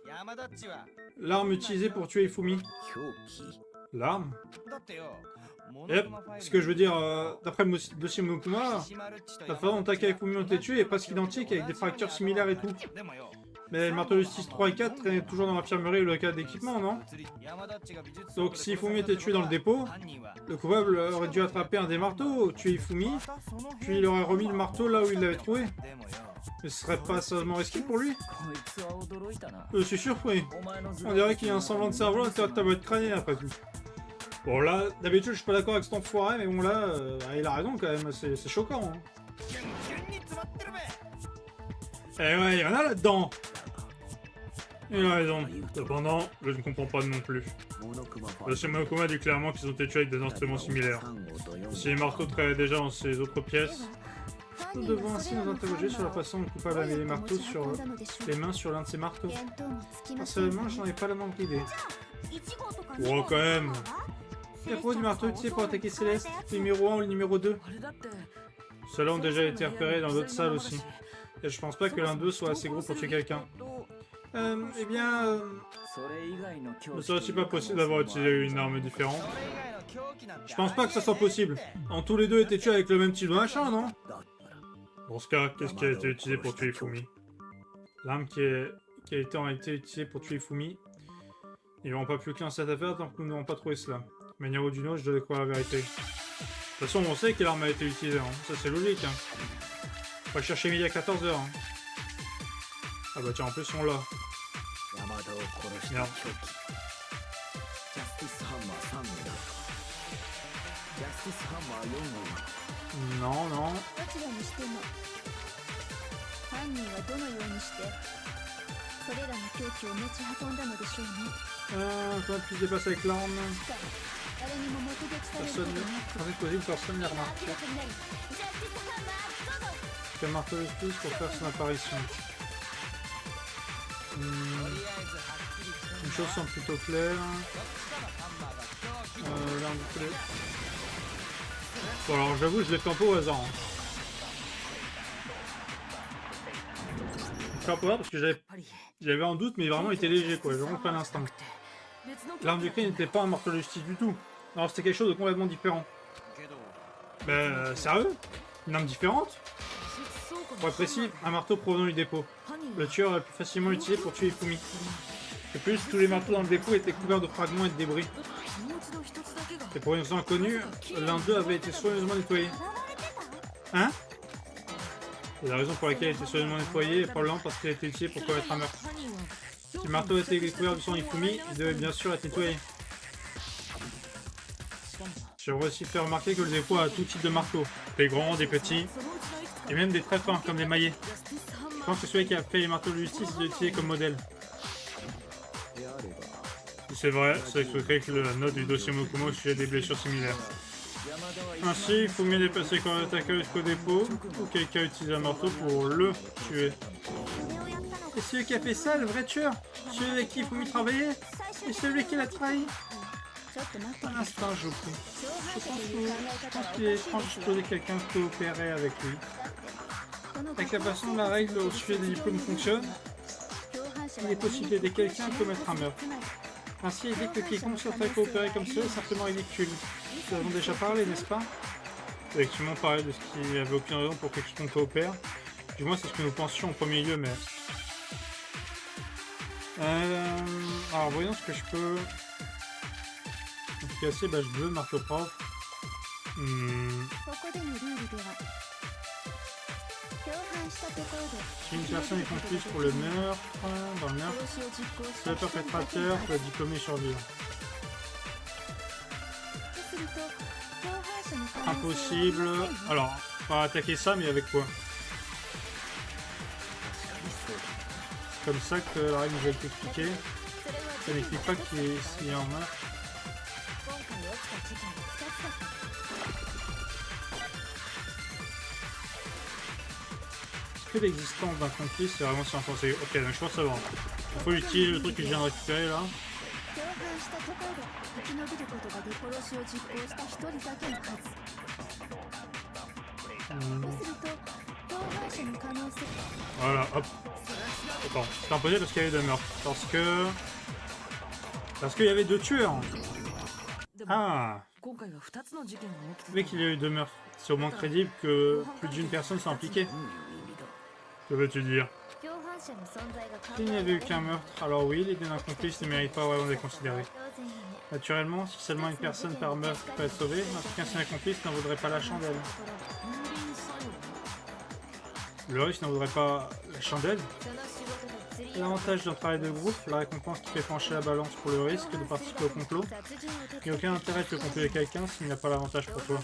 L'arme utilisée pour tuer Ifumi. L'arme? Yep, ce que je veux dire, d'après le dossier Monokuma, la façon dont Taka et Ifumi ont été tués est presque identique avec des fractures similaires et tout. Mais le marteau de justice 3 et 4 traînaient toujours dans l'infirmerie ou le local d'équipement, non? Donc si Ifumi était tué dans le dépôt, le coupable aurait dû attraper un des marteaux, tuer Ifumi, puis il aurait remis le marteau là où il l'avait trouvé. Mais ce serait pas sérieusement risqué pour lui? Je suis surpris. On dirait qu'il y a un semblant de cerveau à l'intérieur de ta boîte crânienne après tout. Bon là, d'habitude je suis pas d'accord avec cet enfoiré, mais bon là, il a raison quand même, c'est choquant. Hein. Eh ouais, il y en a là-dedans. Il a raison. Cependant, je ne comprends pas non plus. Monsieur Monokuma dit clairement qu'ils ont été tués avec des instruments similaires. Si les marteaux traînaient déjà dans ces autres pièces, nous devons ainsi nous interroger sur la façon dont le coupable a mis les marteaux sur les mains sur l'un de ces marteaux. Personnellement, je n'en ai pas la moindre idée. Oh, quand même. Et à propos du marteau utilisé pour attaquer Céleste, le numéro 1 ou le numéro 2? Ceux-là ont déjà été repérés dans d'autres salles aussi. Et je pense pas que l'un d'eux soit assez gros pour tuer quelqu'un. Eh bien... ne serait-il pas possible d'avoir utilisé une arme différente? Je pense pas que ça soit possible. Tous les deux étaient tués avec le même type de machin, non? Dans ce cas, qu'est-ce qui a été utilisé pour tuer Ifumi? L'arme qui a été en réalité utilisée pour tuer Ifumi. Ils n'auront pas plus qu'un cette affaire tant que nous n'aurons pas trouvé cela. Mais d'une ou d'une autre, je dois découvrir la vérité. De toute façon, on sait que l'arme a été utilisée, hein. Ça c'est logique. Hein. On va chercher midi à 14h. Hein. Ah bah tiens, en plus on l'a. Merde. Non, non. Comment puis se dépasser avec l'arme? Personne ne l'a remarqué. Quel marteau utilise pour faire son apparition? Une chose semble plutôt claire. L'arme du poulet. Bon alors j'avoue je l'ai fait un peu au hasard. Hein. Je fais un peu au hasard parce que j'avais un doute mais vraiment il était léger quoi, j'ai vraiment pas l'instinct. L'arme du cri n'était pas un marteau de justice du tout. Alors c'était quelque chose de complètement différent. Sérieux? Une arme différente? Pour être précis, un marteau provenant du dépôt. Le tueur aurait pu facilement l'utiliser pour tuer Ifumi. De plus, tous les marteaux dans le dépôt étaient couverts de fragments et de débris. Et pour une raison inconnue, l'un d'eux avait été soigneusement nettoyé. Hein? Et la raison pour laquelle il a été soigneusement nettoyé est probablement parce qu'il a été utilisé pour commettre un meurtre. Si le marteau était découvert du sang Ifumi, il devait bien sûr être nettoyé. J'aimerais aussi faire remarquer que le dépôt a tout type de marteaux, des grands, des petits, et même des très fins comme des maillets. Je pense que celui qui a fait les marteaux de justice l'a utilisé comme modèle. Si c'est vrai, ça expliquerait que la note du dossier Monokuma au sujet des blessures similaires. Ainsi, il faut mieux dépasser quand on attaque jusqu'au dépôt, ou quelqu'un utilise un marteau pour le tuer. Et celui qui a fait ça, le vrai tueur? Celui avec qui il faut mieux travailler? Et celui qui l'a trahi? Un instant, je vous prie. Je pense qu'il est étrange de supposer que quelqu'un coopérait avec lui. Avec la façon dont la règle au sujet des diplômes fonctionne, il est possible d'aider quelqu'un à commettre un meurtre. Ainsi, l'idée que quiconque souhaiterait coopérer comme cela est simplement ridicule. Nous avons déjà parlé, n'est-ce pas? Effectivement, parlé de ce qu'il n'y avait aucune raison pour que quiconque coopère. Du moins, c'est ce que nous pensions en premier lieu, mais... Alors, voyons ce que je peux... Casser, bâche bleue, marteau propre. Si une personne est complice pour le meurtre, dans le meurtre, si le perpétrateur peut diplômer survivre. Impossible. Alors, on va attaquer ça, mais avec quoi? C'est comme ça que la règle nous a été expliquée. Ça n'explique pas qu'il y a un meurtre. Que l'existence d'un complice c'est vraiment si insensé. Ok, donc je pense savoir. Il faut utiliser le truc que je viens de récupérer là. Voilà, hop. Attends, c'est imposé parce qu'il y avait deux meurtres. Parce qu'il y avait deux tueurs. Ah. Vu qu'il y a eu deux meurtres, c'est au moins crédible que plus d'une personne s'est impliquée. Que veux-tu dire? S'il n'y avait eu qu'un meurtre, alors oui, l'idée d'un complice ne mérite pas vraiment d'être considérée. Naturellement, si seulement une personne par meurtre peut être sauvée, qu'un seul complice n'en vaudrait pas la chandelle. Le risque n'en vaudrait pas la chandelle? L'avantage d'un travail de groupe, la récompense qui fait pencher la balance pour le risque de participer au complot. Il n'y a aucun intérêt de compter quelqu'un s'il n'y a pas l'avantage pour toi.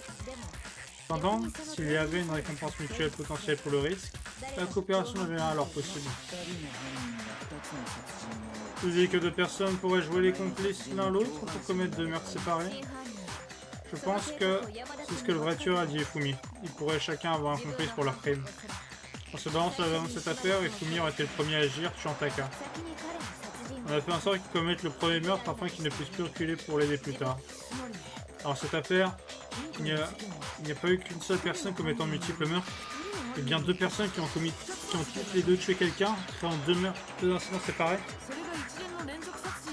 Cependant, s'il y avait une récompense mutuelle potentielle pour le risque, la coopération devient alors possible. Tu dis que deux personnes pourraient jouer les complices l'un l'autre pour commettre deux meurtres séparés. Je pense que c'est ce que le vrai tueur a dit Ifumi. Ils pourraient chacun avoir un complice pour leur crime. En se basant sur la version de cette affaire, Ifumi aurait été le premier à agir, tuant Taka. On a fait en sorte qu'il commette le premier meurtre afin qu'il ne puisse plus reculer pour l'aider plus tard. Alors cette affaire, il n'y a pas eu qu'une seule personne commettant de multiples meurtres, et bien deux personnes qui ont toutes les deux tué quelqu'un, créant deux meurtres, deux incidents séparés.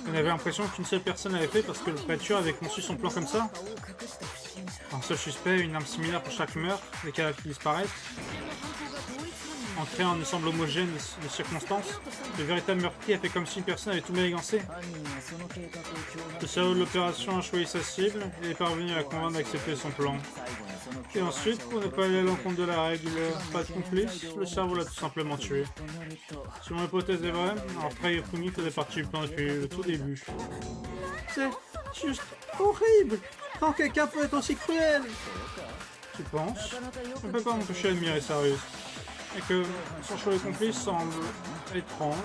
On avait l'impression qu'une seule personne l'avait fait parce que le vrai tueur avait conçu son plan comme ça. Un seul suspect, une arme similaire pour chaque meurtre, des cadavres qui disparaissent. En créant un ensemble homogène de circonstances, le véritable meurtrier a fait comme si une personne avait tout manigancé. Le cerveau de l'opération a choisi sa cible et est parvenu à la convaincre d'accepter son plan. Et ensuite, pour ne pas aller à l'encontre de la règle pas de complice, le cerveau l'a tout simplement tué. Si mon hypothèse est vraie, alors Frey Ifumi faisait partie du plan depuis le tout début. C'est juste horrible. Quand quelqu'un peut être aussi cruel. Tu penses? Je ne peux pas m'empêcher d'admirer sérieuse. Et que son choix de complice semble étrange.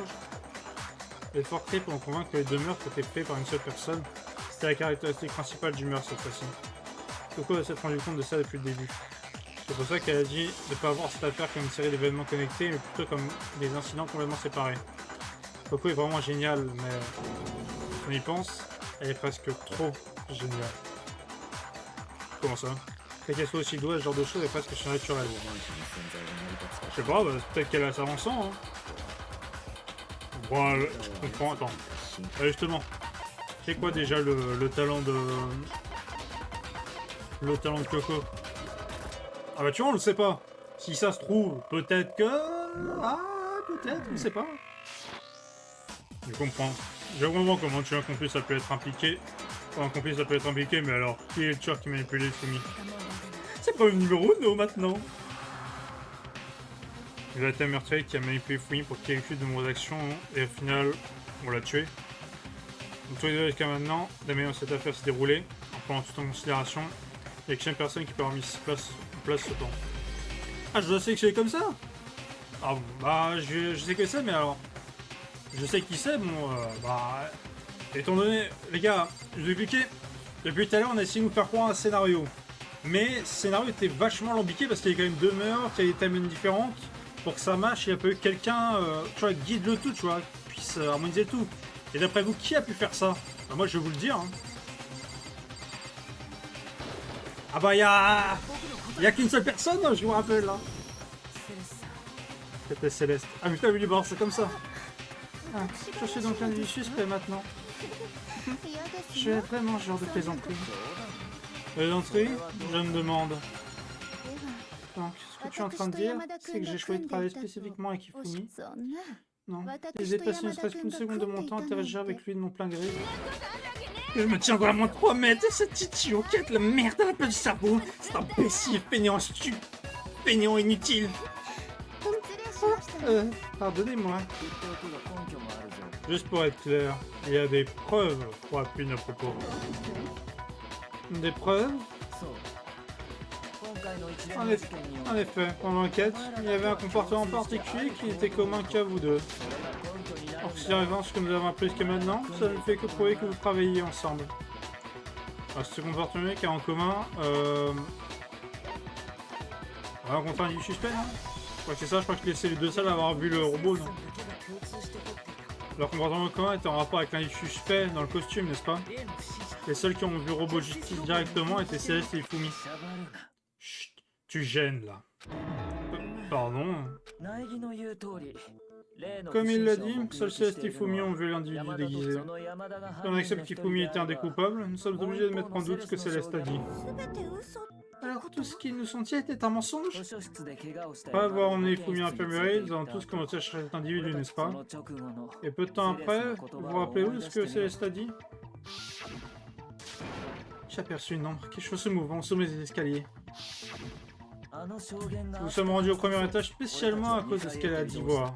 Il est fort clé pour nous convaincre que les deux meurtres étaient faits par une seule personne. C'était la caractéristique principale du meurtre cette fois-ci. Coco s'est rendu compte de ça depuis le début. C'est pour ça qu'elle a dit de ne pas voir cette affaire comme une série d'événements connectés, mais plutôt comme des incidents complètement séparés. Coco est vraiment géniale, mais on y pense, elle est presque trop géniale. Comment ça? Qu'elle soit aussi douée, ce genre de choses est presque surnaturel. Je sais pas, bah, peut-être qu'elle a ça en sang. Hein. Bon, je comprends, attends. Justement, c'est quoi déjà le talent de... Le talent de Coco? Ah bah tu vois, on le sait pas. Si ça se trouve, peut-être que... Ah, peut-être, on sait pas. Je comprends. Je comprends comment tu as un complice ça peut être impliqué. Enfin, un complice ça peut être impliqué, mais alors, qui est le tueur qui manipule les Ifumi? C'est pas le numéro 1 maintenant. Il a été un meurtrier qui a manipulé Ifumi pour qu'il exécute de mauvaises actions et au final, on l'a tué. Donc tous les deux jusqu'à maintenant, la manière dont cette affaire s'est déroulée, en prenant tout en considération, il n'y a qu'une personne qui peut avoir mis en place ce temps. Ah, je sais que c'est comme ça. Ah bon, bah je sais que c'est, mais alors... Je sais qui c'est, bon, bah... Étant donné, les gars, je vais expliquer. Depuis tout à l'heure, on a essayé de nous faire croire un scénario. Mais ce scénario était vachement alambiqué parce qu'il y avait quand même deux meurtres, il y a des timelines différentes. Pour que ça marche, il y a pas eu quelqu'un, tu vois, guide le tout, tu vois, qui puisse harmoniser le tout. Et d'après vous, qui a pu faire ça? Bah, moi, je vais vous le dire. Hein. Ah bah, il y a qu'une seule personne, je vous rappelle, là. C'était Céleste. Ah, mais t'as vu, bon, c'est comme ça. Ah, je suis donc l'un du suspect maintenant. Je vais vraiment ce genre de plaisanterie. Plaisanterie? Je me demande. Donc, ce que tu es en train de dire, c'est que j'ai choisi de travailler spécifiquement avec Ifumi. Non, les ai passé ne serait-ce qu'une seconde de mon temps à interagir avec lui de mon plein gré. Je me tiens encore à moins de 3 mètres de cette idiot qui a de la merde à la place du cerveau. C'est imbécile, fainéant stupide, fainéant inutile. Pardonnez-moi. Juste pour être clair, il y a des preuves pour appuyer nos propos. Des preuves? En effet, pendant l'enquête, il y avait un comportement particulier qui n'était commun qu'à vous deux. En considérant ce que nous avons appris jusqu'à maintenant, ça ne fait que prouver que vous travaillez ensemble. Alors, ce comportement qu'il y a en commun, on va rencontrer un du suspect, non? Je crois que c'est ça, je crois que c'est les deux seuls à avoir vu le robot, non? Leur comportement commun était en rapport avec l'individu suspect dans le costume, n'est-ce pas? Les seuls qui ont vu le robot justice directement étaient Céleste et Ifumi. Chut, tu gênes là. Pardon. Comme il l'a dit, seuls Céleste et Ifumi ont vu l'individu déguisé. Si on accepte qu'Ifumi était un des coupables, nous sommes obligés de mettre en doute ce que Céleste a dit. Alors tout ce qu'ils nous sont dit était un mensonge? Pas avoir emmené Ifumi à l'infirmerie, nous avons tous commencé à chercher cet individu, n'est-ce pas? Et peu de temps après, vous rappelez-vous de ce que Céleste a dit? J'ai aperçu une ombre, quelque chose se mouvant au sommet des escaliers. Nous sommes rendus au premier étage spécialement à cause de ce qu'elle a dit voir.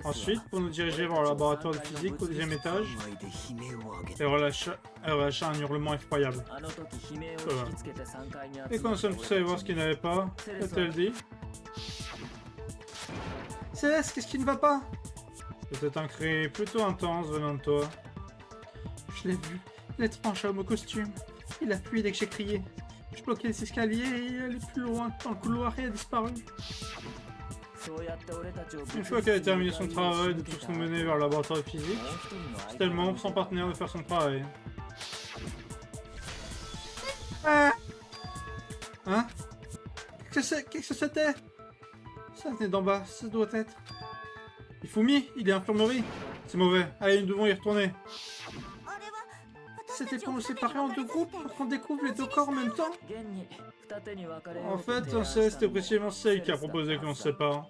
Ensuite, pour nous diriger vers le laboratoire de physique au deuxième étage, elle relâcha un hurlement effroyable. Et quand nous sommes tous allés voir ce qu'il n'avait pas, qu'a-t-elle dit? Céleste, qu'est-ce qui ne va pas? C'était un cri plutôt intense venant de toi. Je l'ai vu. L'étrange homme au costume. Il a fui dès que j'ai crié. Je bloquais les escaliers et il allait plus loin dans le couloir et a disparu. Une fois qu'elle a terminé son travail de tous nous mener vers le laboratoire physique, c'était le moment pour son partenaire de faire son travail. Ah hein? Qu'est-ce que c'était? Ça venait d'en bas, ça doit être. Ifumi, il est à l'infirmerie. C'est mauvais. Allez, nous devons y retourner. C'était pour nous séparer en deux groupes pour qu'on découvre les deux corps en même temps? En fait, on sait, c'était précisément celle qui a proposé que l'on se sépare.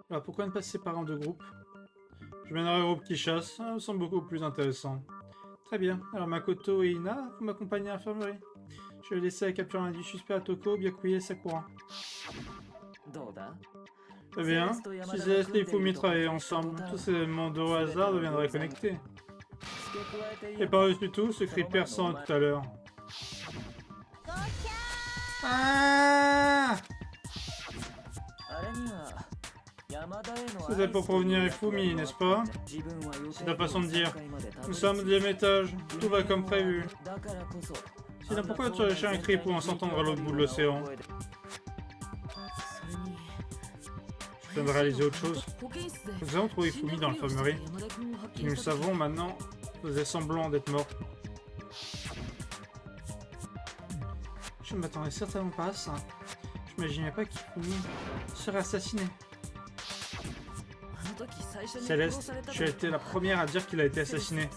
Alors pourquoi ne pas se séparer en deux groupes? Je mènerai au groupe qui chasse, ça me semble beaucoup plus intéressant. Très bien. Alors Makoto et Ina, vous m'accompagnez à l'infirmerie. Je vais laisser la capture d'un suspect à Toko, Byakuya et Sakura. Eh bien, si Céleste et Ifumi travaillaient ensemble, tous ces éléments de hasard deviendraient connectés. Et par-dessus tout, ce cri perçant tout à l'heure. Ah! C'était pour prévenir Ifumi, n'est-ce pas? C'est ta façon de dire. Nous sommes au 2e étage, tout va comme prévu. Sinon pourquoi tu as lâché un cri pouvant s'entendre à l'autre bout de l'océan? Je viens de réaliser autre chose. Nous avons trouvé Ifumi dans l'infirmerie. Qui, nous le savons maintenant, faisait semblant d'être mort. Je ne m'attendais certainement pas à ça. Je n'imaginais pas qu'Ifumi serait assassiné. Céleste, tu as été la première à dire qu'il a été assassiné.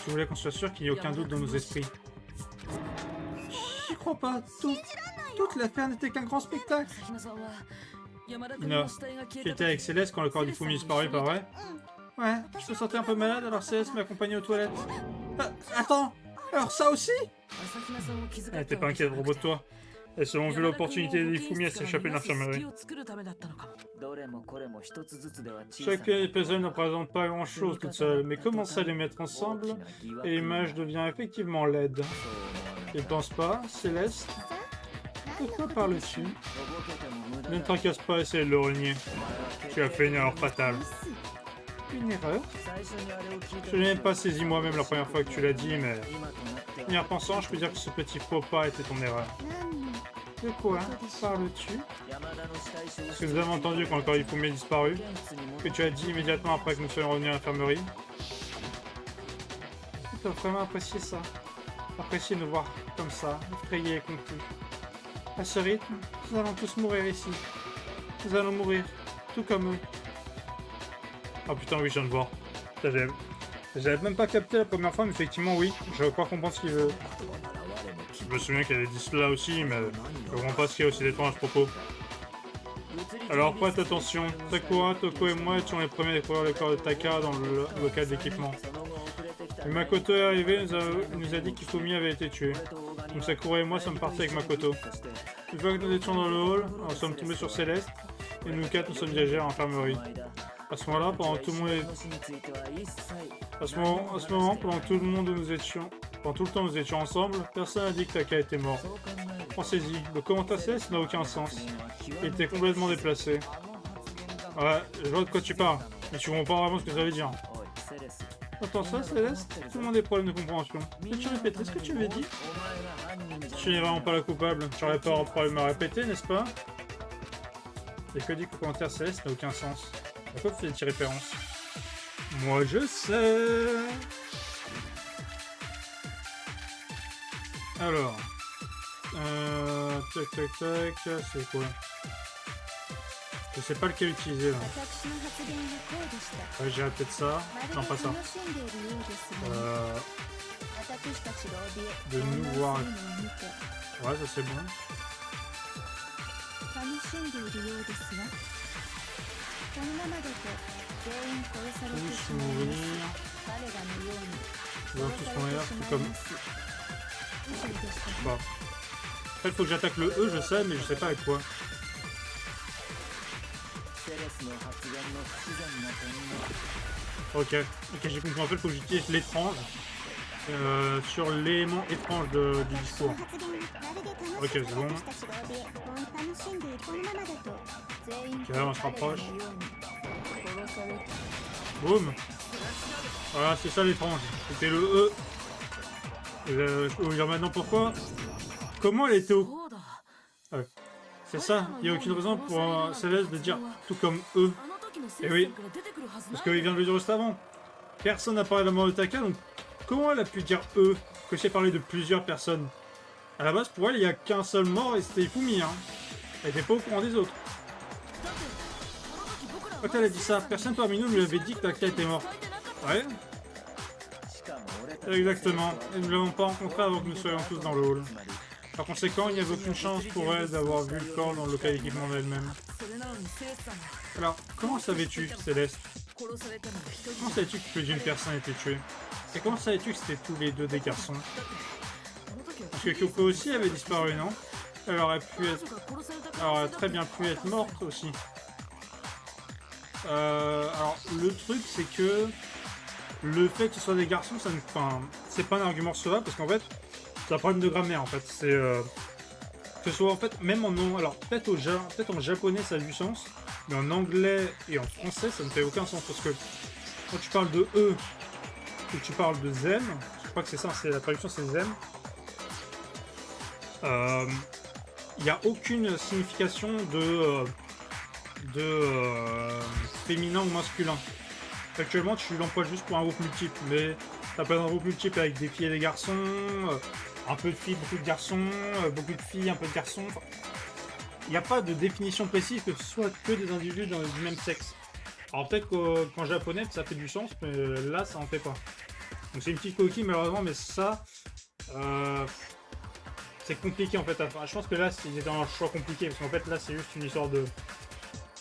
Je voulais qu'on soit sûr qu'il n'y ait aucun doute dans nos esprits. J'y crois pas. Toute l'affaire n'était qu'un grand spectacle. Ina, tu étais avec Céleste quand le corps d'Ifumi disparut, pas vrai? Ouais, je me sentais un peu malade, alors Céleste m'a accompagné aux toilettes. Attends, alors ça aussi? Elle n'était pas inquiète à propos de toi. Elles se ont vu l'opportunité d'Ifumi à s'échapper de l'infirmerie. Chaque pièce du puzzle ne représente pas grand-chose toute seule, mais commence à les mettre ensemble et l'image devient effectivement laide. Tu ne penses pas, Céleste? De quoi parles-tu? Ne te tracasse pas, essaye de le renier. Tu as fait une erreur fatale. Une erreur? Je n'ai même pas saisi moi-même la première fois que tu l'as dit, mais... En y repensant, je peux dire que ce petit faux pas était ton erreur. De quoi parles-tu? Parce que nous avons entendu quand le corps d'Ifumi a disparu, que tu as dit immédiatement après que nous soyons revenus à l'infirmerie. Je peux vraiment apprécier ça. Apprécier nous voir comme ça, effrayés et confus. À ce rythme, nous allons tous mourir ici. Nous allons mourir, tout comme eux. Oh putain, oui, je viens de voir. J'avais même pas capté la première fois, mais effectivement, oui, je crois comprendre ce qu'il veut. Je me souviens qu'il avait dit cela aussi, mais je comprends pas ce qu'il y a aussi d'étrange à ce propos. Alors prête attention, Sakura, Toko et moi étions les premiers à découvrir le corps de Taka dans le local d'équipement. Makoto est arrivé, il nous a dit qu'Ifumi avait été tué. Donc Sakura et moi sommes partis avec Makoto. Une fois que nous étions dans le hall, nous sommes tombés sur Céleste, et nous quatre nous sommes dirigés à l'infirmerie. À ce moment-là, pendant tout le temps nous étions ensemble, personne n'a dit que Taka était mort. Pensez-y, le commentaire Céleste n'a aucun sens. Il était complètement déplacé. Ouais, je vois de quoi tu parles, mais tu comprends pas vraiment ce que ça veut dire. Attends ça, Céleste? Tout le monde a des problèmes de compréhension. Peux-tu répéter ce que tu avais dit? Tu n'es vraiment pas la coupable. Tu n'aurais pas un problème à répéter, n'est-ce pas? Et que dit que le commentaire Céleste n'a aucun sens? À quoi fait-il référence? Moi je sais. Alors. Tac tac tac, c'est quoi? Je sais pas lequel utiliser là. Ouais, j'irai peut-être ça. Non, pas ça. De nous voir. Ouais, ça c'est bon. Tous mourir. Ils vont tous mourir, c'est comme... Bon. Après, il faut que j'attaque le E, je sais, mais je sais pas avec quoi. Ok, j'ai compris. En fait, il faut que j'utilise l'étrange sur l'élément étrange du discours. Ok, c'est bon. Ok, là, on se rapproche. Boum. Voilà, c'est ça l'étrange. C'était le E. Je peux vous dire maintenant pourquoi. Comment elle était au... Ah ouais. C'est ça, il n'y a aucune raison pour Céleste de dire tout comme E. Et oui, parce qu'il vient de le dire juste avant. Personne n'a parlé de la mort de Taka, donc comment elle a pu dire E, que j'ai parlé de plusieurs personnes? À la base, pour elle, il n'y a qu'un seul mort et c'était Ifumi, hein. Elle n'était pas au courant des autres. Quand elle a dit ça, personne parmi nous lui avait dit que Taka était mort. Ouais. Exactement. Et nous ne l'avons pas rencontré avant que nous soyons tous dans le hall. Par conséquent, il n'y avait aucune chance pour elle d'avoir vu le corps dans le local d'équipement d'elle-même. Alors, comment savais-tu, Céleste? Comment savais-tu que plus d'une personne a été tuée? Et comment savais-tu que c'était tous les deux des garçons? Parce que Kyoko aussi avait disparu, non? Elle aurait très bien pu être morte aussi. Alors, le truc, c'est que le fait que ce soit des garçons, ça ne... Enfin, c'est pas un argument recevable, parce qu'en fait, c'est un problème de grammaire, en fait. C'est... que ce soit, en fait, même en... Alors, peut-être en japonais, ça a du sens, mais en anglais et en français, ça ne fait aucun sens, parce que quand tu parles de E, ou tu parles de Zen, je crois que c'est ça, c'est la traduction, c'est Zen, il n'y a aucune signification de féminin ou masculin. Actuellement, tu l'emploies juste pour un groupe multiple, mais ça peut être un groupe multiple avec des filles et des garçons, un peu de filles, beaucoup de garçons, beaucoup de filles, un peu de garçons. Enfin, il n'y a pas de définition précise que ce soit que des individus du même sexe. Alors peut-être qu'en japonais, ça fait du sens, mais là, ça en fait pas. Donc c'est une petite coquille, malheureusement, mais ça... c'est compliqué en fait à faire. Je pense que là, c'était un choix compliqué, parce qu'en fait, là, c'est juste une histoire de...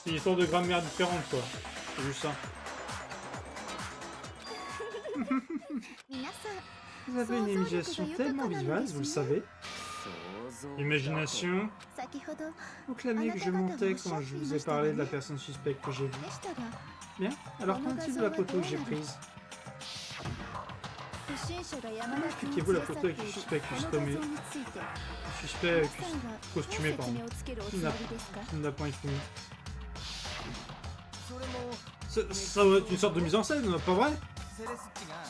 C'est une histoire de grammaire différente, quoi. C'est juste ça. Vous avez une imagination tellement vivace, vous le savez. Imagination. Vous clamiez que je mentais quand je vous ai parlé de la personne suspecte que j'ai vue. Bien, alors qu'en est-il de la photo que j'ai prise? Expliquez-vous la photo avec le suspect costumé. Le suspect costumé, pardon. Qui n'a pas Ifumi. Ça doit être une sorte de mise en scène, pas vrai?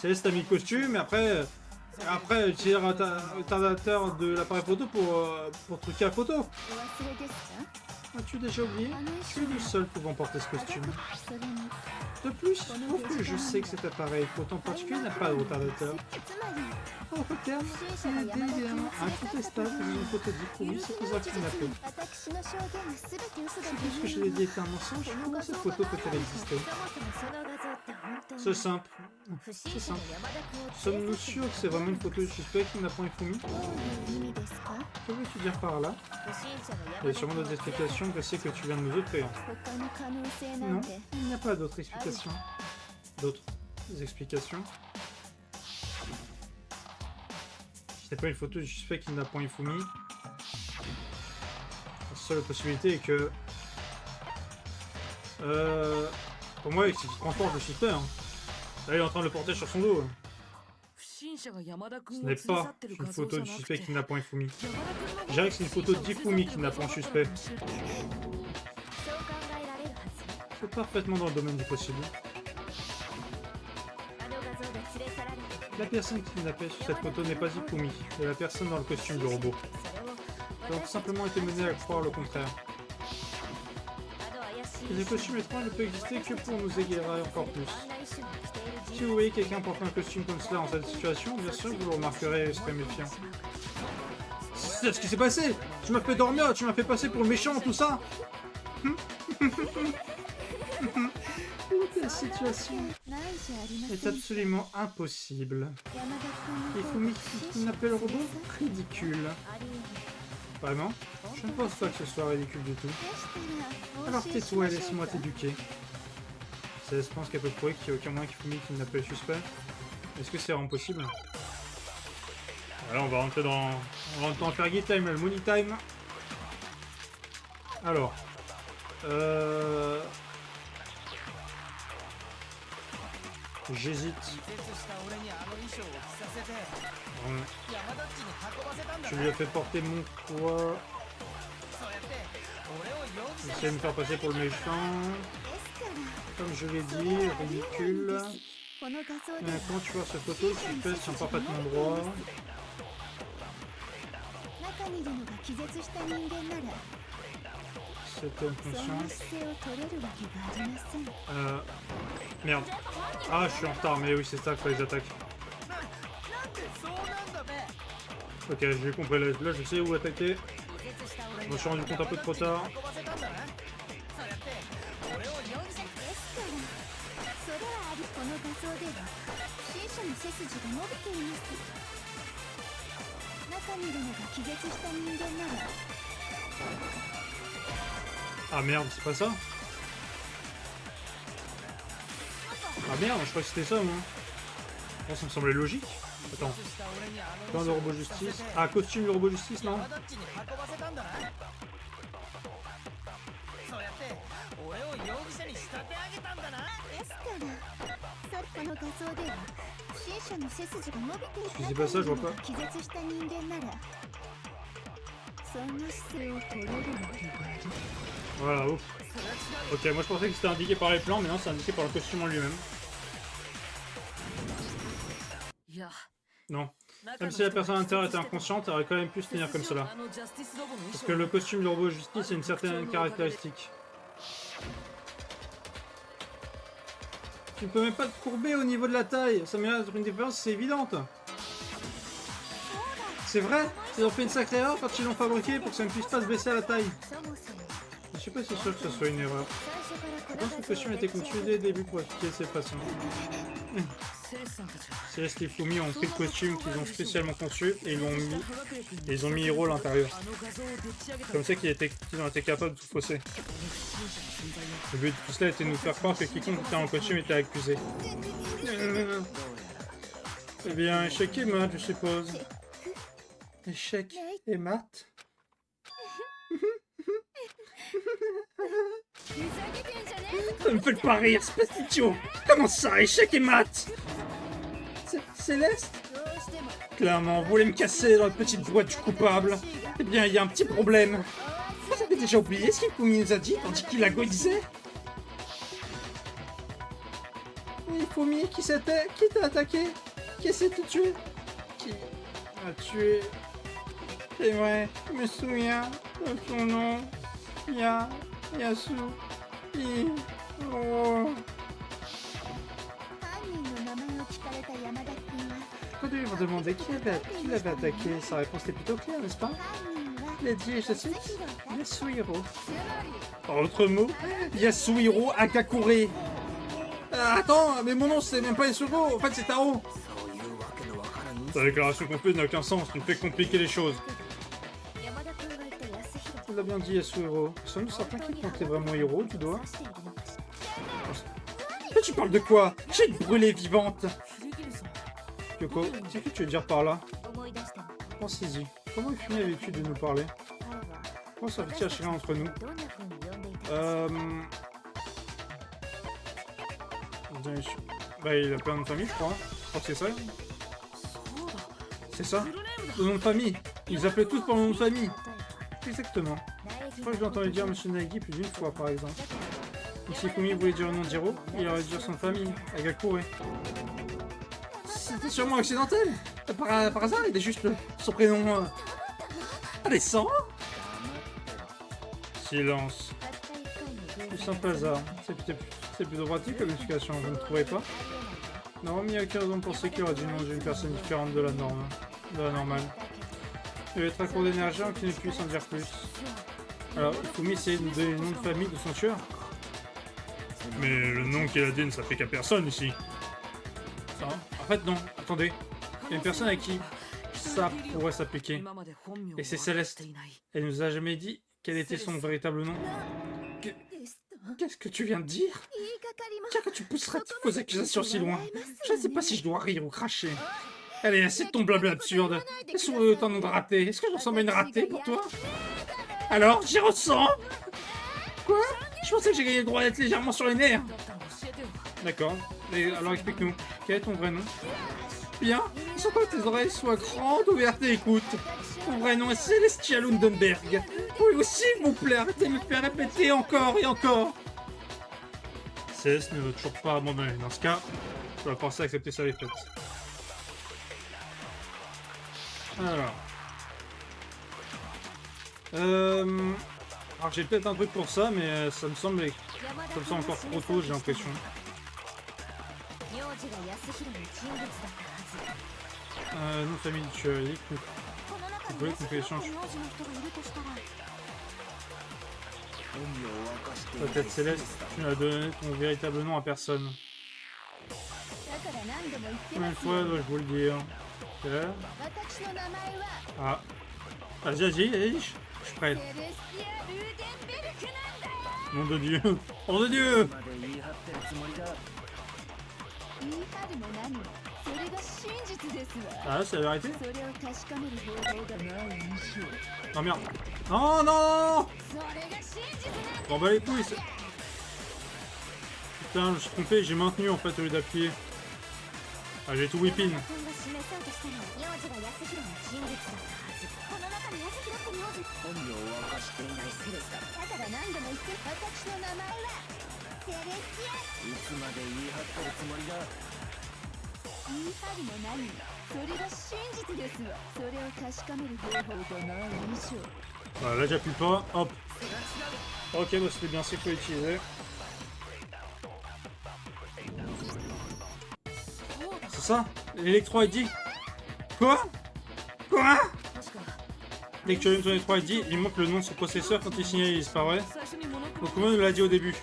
Céleste a mis le costume et après utiliser un retardateur de l'appareil photo pour truquer la photo. As-tu déjà oublié? Tu es le seul pouvant porter ce costume. De plus, pour que je sais que cet appareil photo en particulier n'a pas de retardateur. En d'autres termes, il est évidemment incontestable que une photo d'Ifumi se posera kidnapper. Puisque je l'ai dit était un mensonge, comment cette photo peut-elle exister? C'est simple. Sommes-nous sûrs que c'est vraiment une photo du suspect qui n'a pas Ifumi? Que veux-tu dire par là? Il y a sûrement d'autres explications que c'est que tu viens de nous offrir. Non, il n'y a pas d'autres explications. D'autres explications? C'est pas une photo du suspect qui n'a pas Ifumi. La seule possibilité est que... pour moi, c'est qu'il transporte le suspect. Hein. Là, il est en train de le porter sur son dos. Ce n'est pas une photo du suspect qui n'a pas Ifumi. Je dirais que c'est une photo d'Ifumi qui n'a pas un suspect. C'est parfaitement dans le domaine du possible. La personne qui n'a pas sur cette photo n'est pas Ifumi, c'est la personne dans le costume du robot. Nous avons simplement été menés à croire le contraire. Le costume étrange ne peut exister que pour nous égarer encore plus. Si vous voyez quelqu'un porter un costume comme cela dans cette situation, bien sûr vous le remarquerez et serez méfiant. C'est ce qui s'est passé! Tu m'as fait dormir, tu m'as fait passer pour le méchant, tout ça! La situation est absolument impossible. Ifumi qui n'appelle le robot? Ridicule. Vraiment? Je ne pense pas que ce soit ridicule du tout. Alors tais-toi et laisse-moi t'éduquer. Je pense qu'elle peut prouver qu'il n'y a aucun moyen qu'Ifumi qui n'appelle le suspect. Est-ce que c'est vraiment possible? Alors on va rentrer dans... On va rentrer en Fergie Time, le Money Time. Alors... J'hésite. Je lui ai fait porter mon poids. J'essaie de me faire passer pour le méchant. Comme je l'ai dit, ridicule. Maintenant tu vois cette photo, tu fais sont parfaitement droit. C'était une conscience. Merde. Ah, je suis en retard, mais oui, c'est ça qu'il fallait que j'attaque. Ok, j'ai compris. Là, je sais où attaquer. Je me suis rendu compte un peu trop tard. Ah merde, c'est pas ça? Ah merde, je crois que c'était ça, moi. Oh, ça me semblait logique. Attends. Plan de robot justice. Ah, costume de robot justice, non? Si c'est pas ça, je vois pas. Voilà, ouf. Ok, moi je pensais que c'était indiqué par les plans, mais non, c'est indiqué par le costume en lui-même. Non. Même si la personne à l'intérieur était inconsciente, elle aurait quand même pu se tenir comme cela. Parce que le costume du robot justice a une certaine caractéristique. Tu ne peux même pas te courber au niveau de la taille. Ça met une différence, c'est évidente. C'est vrai, ils ont fait une sacrée erreur quand ils l'ont fabriqué pour que ça ne puisse pas se baisser à la taille. Je suis pas si sûr que ce soit une erreur. Je pense que le costume a été conçu dès le début pour appliquer ces façons. Céleste et Fumi ont pris le costume qu'ils ont spécialement conçu et ils ont mis Hiro à l'intérieur. Comme ça qu'ils ont été capables de tout fausser. Le but de tout cela était de nous faire croire que quiconque était dans le costume était accusé. Eh bien, échec et mat, je suppose. Échec et mat. Ça me fait pas rire, espèce d'idiot. Comment ça, échec et mat? Céleste? Clairement, vous voulez me casser dans la petite boîte du coupable? Eh bien, il y a un petit problème. Vous avez déjà oublié ce qu'Ifumi nous a dit tandis qu'il agonisait? Ifumi, qui c'était? Qui t'a attaqué? Qui essaie de te tuer? Qui a tué? C'est vrai, je me souviens de son nom. Yasu. Oh. Quand ils vont demander qui l'avait attaqué, sa réponse est plutôt claire, n'est-ce pas? Lady et je cite Yasuhiro. En autre mot, Yasuhiro Agakure. Attends, mais mon nom c'est même pas Yasuhiro, en fait c'est Taro. Ta déclaration complète n'a aucun sens, tu me fais compliquer les choses. Tu l'as bien dit, Yasuhiro. Sommes-nous certains qui comptait vraiment Hiro, tu dois? Mais tu parles de quoi? J'ai une brûlée vivante. Kyoko, qu'est-ce que tu veux dire par là? Pensez-y. Comment Ifumi a l'habitude de nous parler? Comment s'en fait-il à chacun d'entre nous? Bah, il a plein de nom de famille, je crois. Je crois que c'est ça. C'est ça? Le nom de famille. Ils appelaient tous par le nom de famille. Exactement. Je crois que je l'ai entendu dire Monsieur Nagi plus d'une fois, par exemple. Et si Ifumi voulait dire le nom d'Hiro, il aurait dû dire son famille, Agakure. C'était sûrement accidentel. Par hasard, il est juste son prénom. Indécent. Silence. Du simple hasard. C'est plutôt pratique comme explication, vous ne trouvez pas? Non, mais il n'y a aucune raison de penser qu'il aurait dû nom d'une personne différente de la norme. De la normale. Il va être à court d'énergie qu'il ne puisse en dire plus. Alors, Ifumi essayer de nous donner le nom de famille de son tueur. Mais le nom qu'il a dit ne s'applique à personne ici. Ça, en fait, non. Attendez. Il y a une personne à qui ça pourrait s'appliquer. Et c'est Céleste. Elle nous a jamais dit quel était son véritable nom. Qu'est-ce que tu viens de dire? Car tu pousseras tes fausses accusations si loin. Je ne sais pas si je dois rire ou cracher. Allez, assez de ton blabla absurde. Est-ce que autant de ratés? Est-ce que je ressemble à une ratée pour toi? Alors, j'y ressens. Quoi? Je pensais que j'ai gagné le droit d'être légèrement sur les nerfs. D'accord. Alors explique-nous. Quel est ton vrai nom? Bien. Il faut que tes oreilles soient grandes, ouvertes et écoute. Ton vrai nom est Celestia Lundenberg. Oui, s'il vous plaît, arrêtez de me faire répéter encore et encore. Céleste ne veut toujours pas abandonner. Dans ce cas, je dois forcer à accepter sa défaite. Alors... Alors j'ai peut-être un truc pour ça, mais ça me semble encore trop tôt, j'ai l'impression. Nom de famille du chevalier, confession. Peut-être Céleste, tu n'as donné ton véritable nom à personne. Combien de fois dois-je vous le dire? Ah. Vas-y, je suis prêt. Nom de Dieu. Nom de Dieu. Ah, c'est la vérité? Non, merde. Non, non. Bon, bah les couilles. Putain, je me suis trompé, j'ai maintenu en fait au lieu d'appuyer. Ah, j'ai tout whipping. Voilà, là j'appuie pas, hop. Ok, bah c'était bien, c'est qu'il faut utiliser. C'est ça? L'électro ID? Quoi? Dès que tu allumes ton électro ID, il montre le nom de son processeur quand il signalise, pas vrai? Donc comment on nous l'a dit au début?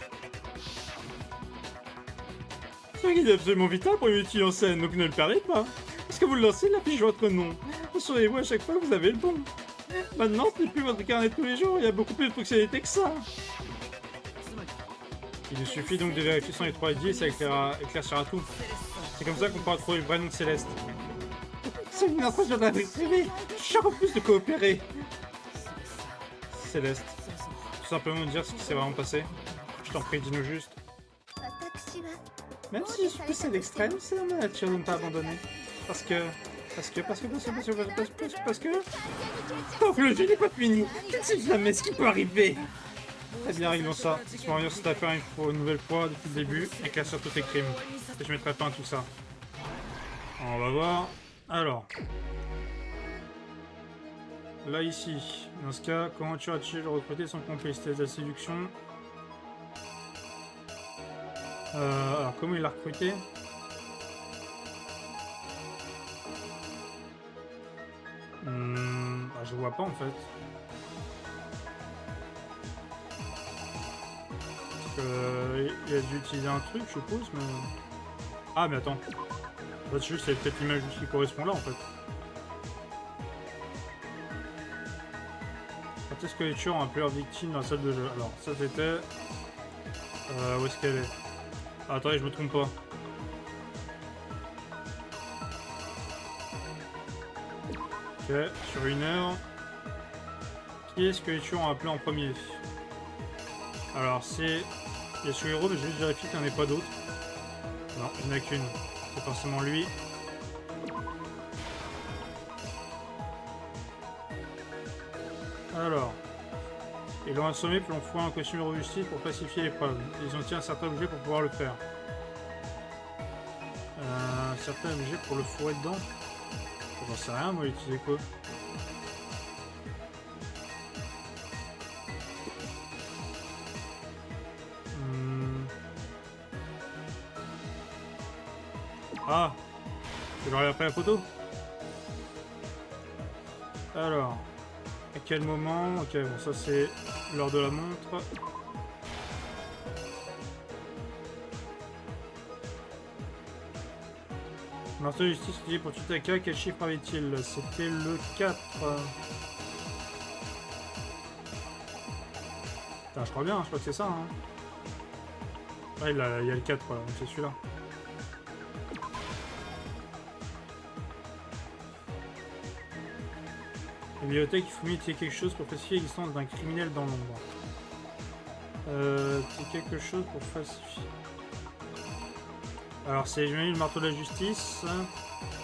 C'est un guide absolument vital pour une utile en scène, donc ne le perdez pas. Parce que vous le lancez, il affiche votre nom. Assurez-vous à chaque fois que vous avez le bon. Maintenant, ce n'est plus votre carnet de tous les jours, il y a beaucoup plus de fonctionnalités que ça. Il nous suffit donc de vérifier son électro ID et ça éclaircira tout. C'est comme ça qu'on pourra trouver le vrai nom de Céleste. C'est une impression d'un privé. Je suis en plus de coopérer. Céleste. Tout simplement nous dire ce qui s'est vraiment passé. Je t'en prie, dis-nous juste. Même si je suis poussé à l'extrême, c'est dans ma nature de ne pas abandonner. Parce que... Tant que le jeu n'est pas fini, je ne sais jamais ce qui peut arriver. Très bien, réglons ça. Si on cette affaire une nouvelle fois depuis le début, éclaircir tous tes crimes. Et je mettrai fin à tout ça. On va voir. Alors. Là, ici. Dans ce cas, comment tu as-tu recruté son complice? Test de la séduction. Alors, comment il l'a recruté? Bah, je vois pas en fait. Il a dû utiliser un truc, je suppose, mais... Ah, mais attends. En fait, juste, c'est peut-être l'image qui correspond là, en fait. Quand est-ce que les tueurs ont appelé leur victime dans la salle de jeu? Alors, ça c'était... où est-ce qu'elle est? Ah, attendez, je me trompe pas. Ok, sur 1 heure. Qui est-ce que les tueurs ont appelé en premier? Alors, c'est... Il y a sur Hero, mais je vais juste vérifier qu'il n'y en ait pas d'autres. Non, il n'y en a qu'une. C'est forcément lui. Alors. Ils l'ont assommé puis l'ont fouillé un costume robustif pour pacifier l'épreuve. Ils ont tiré un certain objet pour pouvoir le faire. Un certain objet pour le fourrer dedans. J'en sais rien, moi, utiliser quoi? Ah, je leur ai après la photo. Alors, à quel moment? Ok, bon, ça c'est l'heure de la montre. Marteau de justice utilisé pour Tutaka, quel chiffre avait-il? C'était le 4. Putain, je crois bien, je crois que c'est ça. Hein. Ah, il y a le 4, voilà, donc c'est celui-là. La bibliothèque, il faut mieux utiliser quelque chose pour falsifier l'existence d'un criminel dans l'ombre. C'est quelque chose pour falsifier. Alors c'est, j'imagine, le marteau de la justice.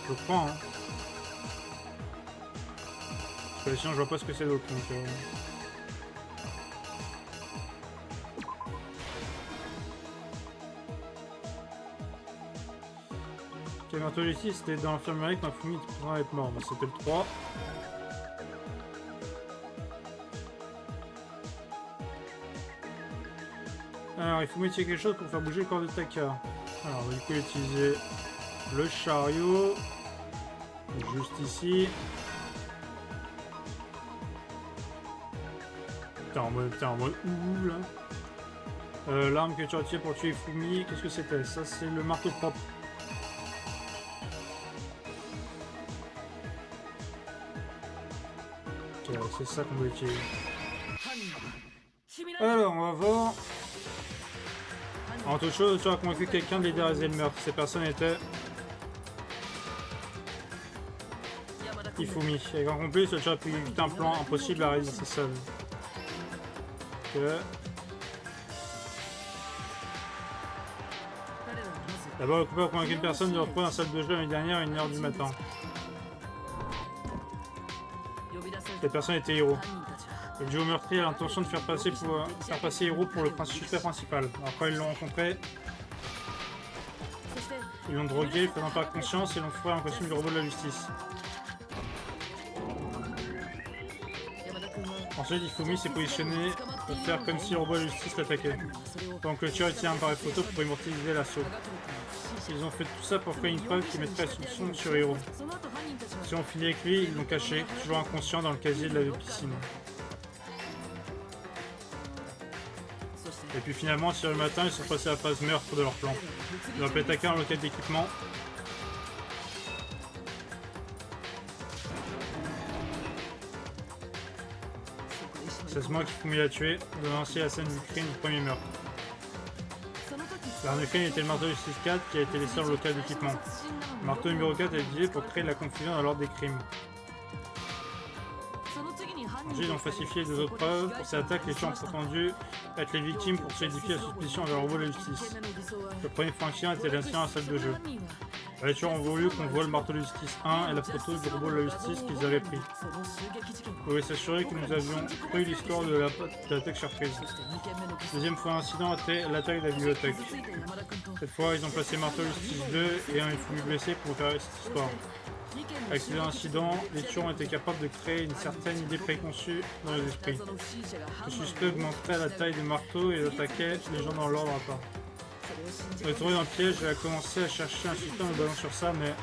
Je crois, hein. Parce que sinon je vois pas ce que c'est d'autre. Donc, Le marteau de justice était dans l'infirmerie quand Fumi était présent être mort. Bon, c'était le 3. Alors, il faut mettre quelque chose pour faire bouger le corps de Taka. Alors, du coup, utiliser le chariot. Juste ici. T'es en mode ouh là. L'arme que tu as tirée pour tuer Fumi, qu'est-ce que c'était? Ça, c'est le marteau propre. Ok, c'est ça qu'on veut utiliser. Alors, on va voir. En toute chose, tu as convaincu quelqu'un de l'aider à réaliser le meurtre. Ces personnes étaient Ifumi. Et en complice, tu as pu éviter un plan impossible à réaliser seul. Ok. D'abord, le coupeur a convaincu une personne de retrouver dans la salle de jeu l'année dernière à 1h du matin. Cette personne était Hiro. Le duo meurtrier a l'intention de faire passer Hiro pour le suspect principal. Alors quand ils l'ont rencontré, ils l'ont drogué, faisant pas conscience, et l'ont fourré en costume du robot de la justice. Ensuite, Ifumi s'est positionné pour faire comme si le robot de la justice l'attaquait. Donc le tueur tient un appareil photo pour immortaliser l'assaut. Ils ont fait tout ça pour créer une preuve qui mettrait la soupçon sur Hiro. Si on finit avec lui, ils l'ont caché, toujours inconscient dans le casier de la piscine. Et puis finalement, sur le matin, ils sont passés à la phase meurtre de leur plan. Ils ont appelé Taka en local d'équipement. C'est ce mois qu'Ifumi l'a tué, de lancer la scène du crime du premier meurtre. L'arme du crime était le marteau du 6-4 qui a été laissé dans le local d'équipement. Le marteau numéro 4 a été utilisé pour créer de la confusion dans l'ordre des crimes. Ensuite, ils ont falsifié les autres preuves. Pour ces attaques, les tueurs ont prétendu être les victimes pour solidifier la suspicion envers le robot de la justice. Le premier fonctionnaire était l'incident à la salle de jeu. Les tueurs ont voulu qu'on voit le marteau de justice 1 et la photo du robot de la justice qu'ils avaient pris. Vous pouvez s'assurer que nous avions cru l'histoire de l'attaque surprise. Le deuxième fois incident était l'attaque de la bibliothèque. Cette fois, ils ont placé marteau de justice 2 et un Ifumi blessé pour faire cette histoire. Avec ces incidents, les tueurs ont été capables de créer une certaine idée préconçue dans les esprits. Le suspect augmenterait la taille du marteau et attaquait les gens dans l'ordre à part. On est tombé dans le piège, j'ai commencé à chercher un suspect en me basant sur ça, mais...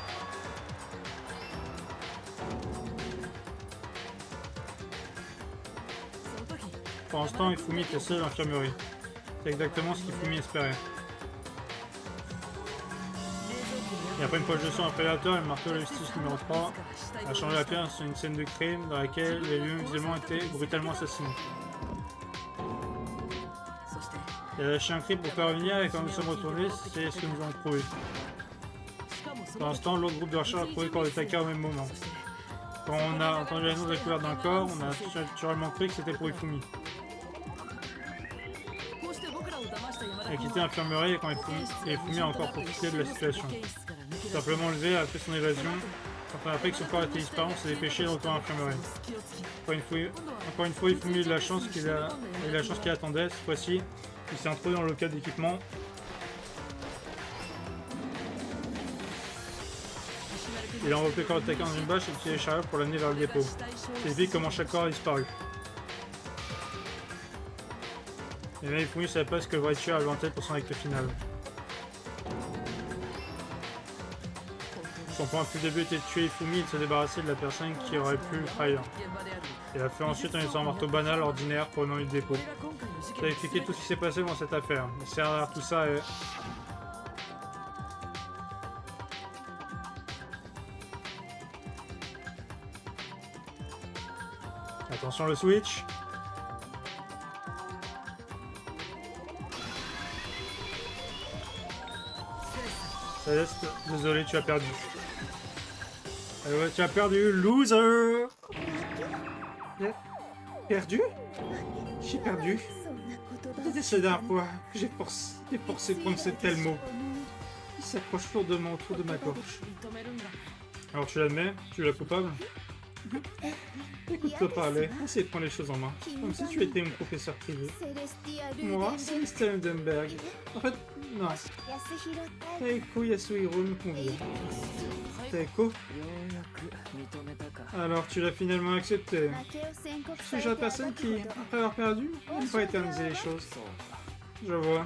Pour l'instant, Ifumi était seul à l'infirmerie. C'est exactement ce qu'Ifumi espérait. Et après une poche de sang un prédateur, le marteau de la justice numéro 3 a changé la pièce sur une scène de crime dans laquelle les lieux visiblement étaient brutalement assassinés. Il a lâché un cri pour faire revenir et quand nous sommes retournés, c'est ce que nous avons trouvé. Pour l'instant, l'autre groupe de recherche a trouvé le corps de Taka au même moment. Quand on a entendu l'annonce de la découverte d'un corps, on a naturellement cru que c'était pour Ifumi. Il a quitté l'infirmerie et quand Ifumi a encore profité de la situation. Simplement levé, a fait son évasion. Quand on a appris que son corps était disparu, on s'est dépêché de retourner à l'infirmerie. Encore une fois, Ifumi a eu la chance qu'il attendait. Cette fois-ci, il s'est introduit dans le local d'équipement. Il a enveloppé le corps de Taka dans une bâche et utilisé les chariots pour l'amener vers le dépôt. C'est vite comment chaque corps a disparu. Et là, Ifumi ne savait pas ce que le vrai tueur avait en tête pour son acte final. Son plan depuis le début était de tuer Ifumi et de se débarrasser de la personne qui aurait pu le trahir. Il a fait ensuite en utilisant un marteau banal, ordinaire, pour le du dépôt. Ça a expliqué tout ce qui s'est passé dans cette affaire. Mais derrière tout ça est... Attention le switch. Céleste, désolé, tu as perdu. Ouais, tu as perdu, loser. Perdu? J'ai perdu. C'est la dernière fois que j'ai forcé de prononcer tel mot. Il s'approche lourdement autour de ma gorge. Alors tu l'admets? Tu es la coupable? Écoute-toi parler, essaye de prendre les choses en main. Comme si tu étais mon professeur privé. Moi, Célestia Heidenberg. En fait, Non. Taeko Yasuhiro me convient. Taeko? Alors tu l'as finalement accepté. Je suis le genre de personne qui, après avoir perdu, n'aime pas éterniser les choses. Je vois.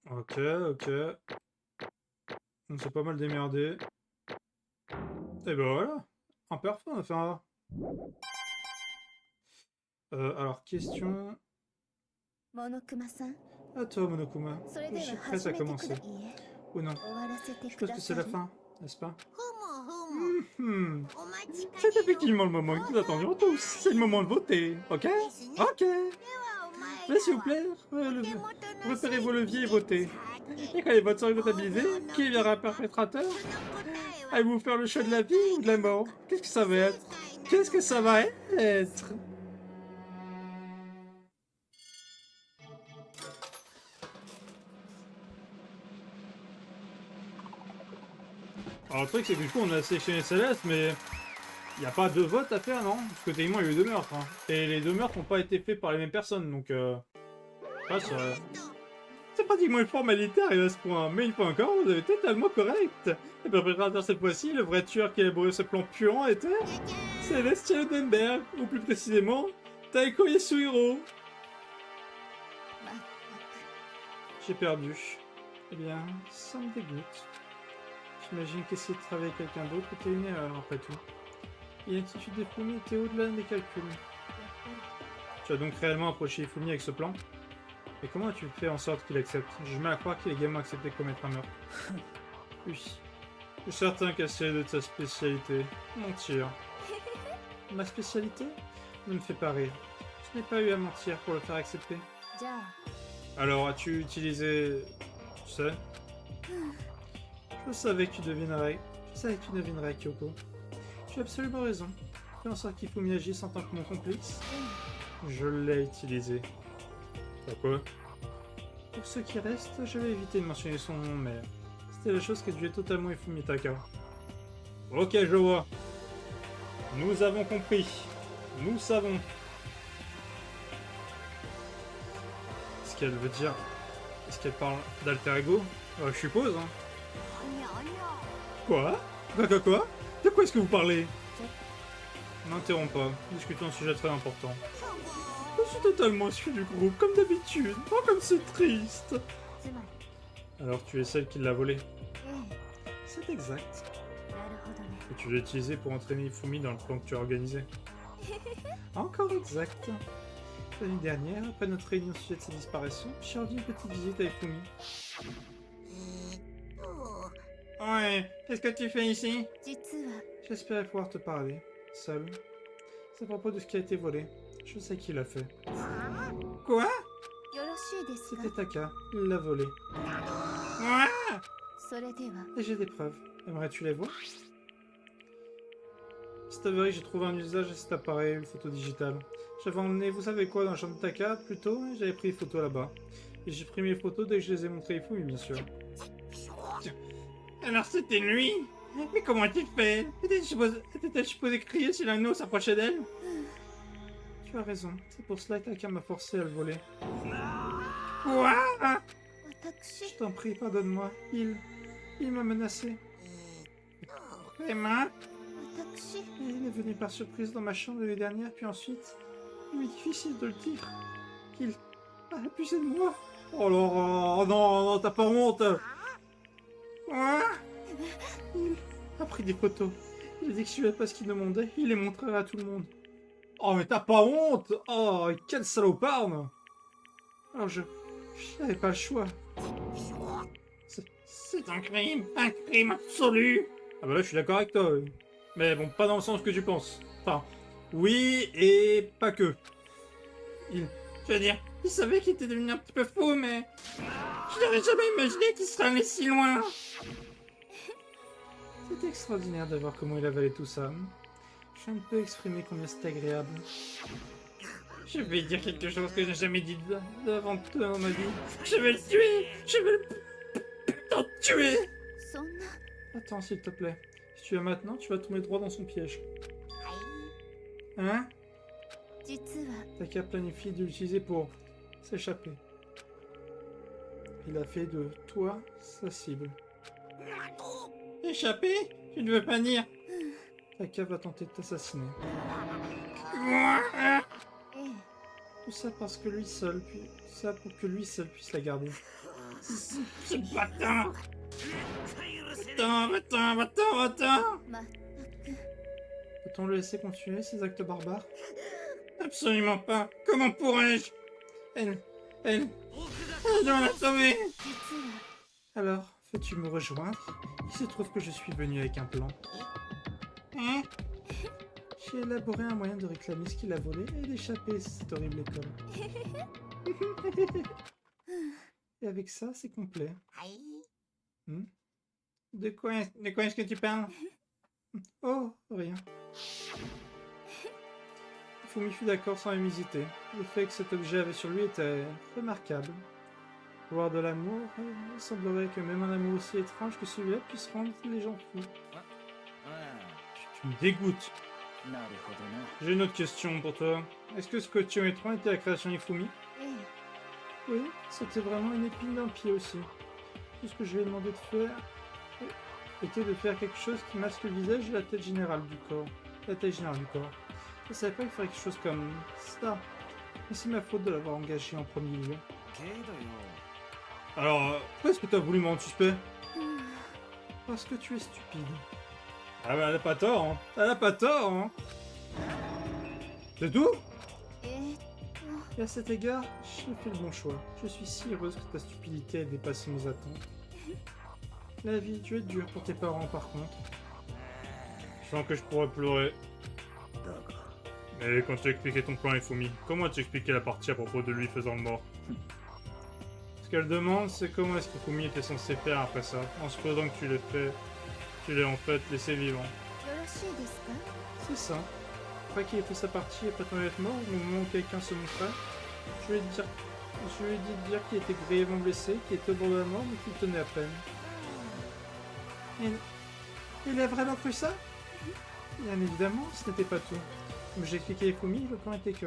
Ok, ok. On s'est pas mal démerdé. Et ben voilà. En parfait, on a fait un... alors, question... À toi, Monokuma. Je suis prête à commencer. Ou non? Je pense que c'est la fin, n'est-ce pas? C'est effectivement le moment que nous attendions tous. C'est le moment de voter, ok? Ok. Mais s'il vous plaît, repérez vos leviers et votez. Et quand les votes seront comptabilisés, qui viendra perpétrateur? Allez-vous faire le choix de la vie ou de la mort? Qu'est-ce que ça va être? Qu'est-ce que ça va être? Alors le truc c'est que du coup on a sélectionné Céleste, mais il n'y a pas deux votes à faire, non? Parce que techniquement il y a eu 2 meurtres, hein. Et les 2 meurtres n'ont pas été faits par les mêmes personnes, donc ouais, c'est pratiquement une formalité arrivé à ce point. Mais une fois encore, vous avez totalement correct. Le perpétrateur cette fois-ci, le vrai tueur qui a élaboré ce plan puant était... Céleste Denberg, ou plus précisément, Taeko Yasuhiro. J'ai perdu. Eh bien, ça me dégoûte. J'imagine qu'essayer de travailler avec quelqu'un d'autre était une erreur, après tout. Et l'attitude des Fumi était au-delà de mes calculs. Tu as donc réellement approché Ifumi avec ce plan? Et comment as-tu fait en sorte qu'il accepte? Je mets à croire qu'il a également accepté de commettre un meurtre. Oui. Je suis certain qu'elle sait de sa spécialité. Mentir. Ma spécialité? Ne me fais pas rire. Je n'ai pas eu à mentir pour le faire accepter. Alors, as-tu utilisé... Tu sais? Je savais que tu devinerais. Je savais que tu devinerais, Kyoko. Tu as absolument raison. Fais en sorte qu'Ifumi agisse en tant que mon complice. Je l'ai utilisé. Pourquoi? Pour ce qui reste, je vais éviter de mentionner son nom, mais c'était la chose qui tuait totalement Ifumi Taka. Ok, je vois. Nous avons compris. Nous savons. Ce qu'elle veut dire. Est-ce qu'elle parle d'alter ego? Je suppose, hein. Quoi? Quoi? De quoi est-ce que vous parlez? N'interromps pas. Discutons un sujet très important. Je suis totalement issu du groupe, comme d'habitude. Oh, comme c'est triste. Alors tu es celle qui l'a volé? C'est exact. Et tu l'as utilisé pour entraîner Ifumi dans le plan que tu as organisé? Encore exact. L'année dernière, après notre réunion au sujet de sa disparition, j'ai rendu une petite visite à Ifumi. Ouais, qu'est-ce que tu fais ici? J'espérais pouvoir te parler, seul. C'est à propos de ce qui a été volé. Je sais qui l'a fait. Quoi? C'était Taka, il l'a volé. Et j'ai des preuves. Aimerais-tu les voir? C'est avéré que j'ai trouvé un usage à cet appareil, une photo digitale. J'avais emmené, vous savez quoi, dans la chambre de Taka, plus tôt, et j'avais pris des photos là-bas. Et j'ai pris mes photos dès que je les ai montrées à Ifumi, bien sûr. Alors c'était lui? Mais comment a-t-il fait? Était-elle supposée crier si l'anneau s'approchait d'elle? Tu as raison, c'est pour cela que Taka m'a forcé à le voler. Quoi? Je t'en prie, pardonne-moi. Il m'a menacé. Emma? Il est venu par surprise dans ma chambre l'année dernière, puis ensuite, il m'est difficile de le dire. Il a abusé de moi. Oh Laura, non, t'as pas honte. Il a pris des photos. Il a dit que si je pas ce qu'il demandait, il les montrerait à tout le monde. Oh mais t'as pas honte. Oh, quelle saloparde. Alors je n'avais pas le choix. C'est un crime absolu. Ah bah là je suis d'accord avec toi. Oui. Mais bon, pas dans le sens que tu penses. Enfin, oui et pas que. Je veux dire, il savait qu'il était devenu un petit peu fou, mais je n'aurais jamais imaginé qu'il serait allé si loin. C'est extraordinaire de voir comment il avalait tout ça. Je ne peux exprimer combien c'est agréable. Je vais dire quelque chose que je n'ai jamais dit avant tout dans ma vie. Je vais le tuer. Je vais le tuer. Attends, s'il te plaît. Si tu vas maintenant, tu vas tomber droit dans son piège. Hein? Taka planifie de l'utiliser pour s'échapper. Il a fait de toi sa cible. Échapper? Tu ne veux pas dire? Taka va tenter de t'assassiner. Tout ça parce que lui seul, puis ça pour que lui seul puisse la garder. Ce bâtard! Va-t'en! Peut-on le laisser continuer ses actes barbares? Absolument pas! Comment pourrais-je? Elle doit la sauver! Alors, veux-tu me rejoindre? Il se trouve que je suis venu avec un plan. Hein? J'ai élaboré un moyen de réclamer ce qu'il a volé et d'échapper à cette horrible école. Et avec ça, c'est complet. De quoi est-ce que tu parles? Oh, rien. Fumi fut d'accord sans même hésiter. Le fait que cet objet avait sur lui était remarquable. Voir de l'amour, il semblerait que même un amour aussi étrange que celui-là puisse rendre les gens fous. Tu me dégoûtes. J'ai une autre question pour toi. Est-ce que ce costume étrange était la création d'Ifumi? Oui, c'était vraiment une épine d'un pied aussi. Tout ce que je lui ai demandé de faire était de faire quelque chose qui masque le visage et la tête générale du corps. Je ne savais pas qu'il ferait quelque chose comme ça. Mais c'est ma faute de l'avoir engagé en premier lieu. Alors, pourquoi est-ce que tu as voulu me rendre suspect? Parce que tu es stupide. Ah bah elle a pas tort, hein. Elle a pas tort, hein. C'est tout? Et à cet égard, j'ai fait le bon choix. Je suis si heureuse que ta stupidité ait dépassé nos attentes. La vie tu es dure pour tes parents par contre. Je sens que je pourrais pleurer. Mais quand tu as expliqué ton plan Ifumi, comment tu expliquais la partie à propos de lui faisant le mort? Ce qu'elle demande, c'est comment est-ce qu'Ifumi était censé faire après ça, en supposant que tu l'aies en fait laissé vivant. C'est ça. Après qu'il ait fait sa partie et prétendait être mort, au moment où quelqu'un se montrait, je lui ai dit de dire qu'il était grièvement blessé, qu'il était au bord de la mort, mais qu'il tenait à peine. Il a vraiment cru ça? Bien évidemment, ce n'était pas tout. Comme j'ai expliqué à Ifumi, le plan était que,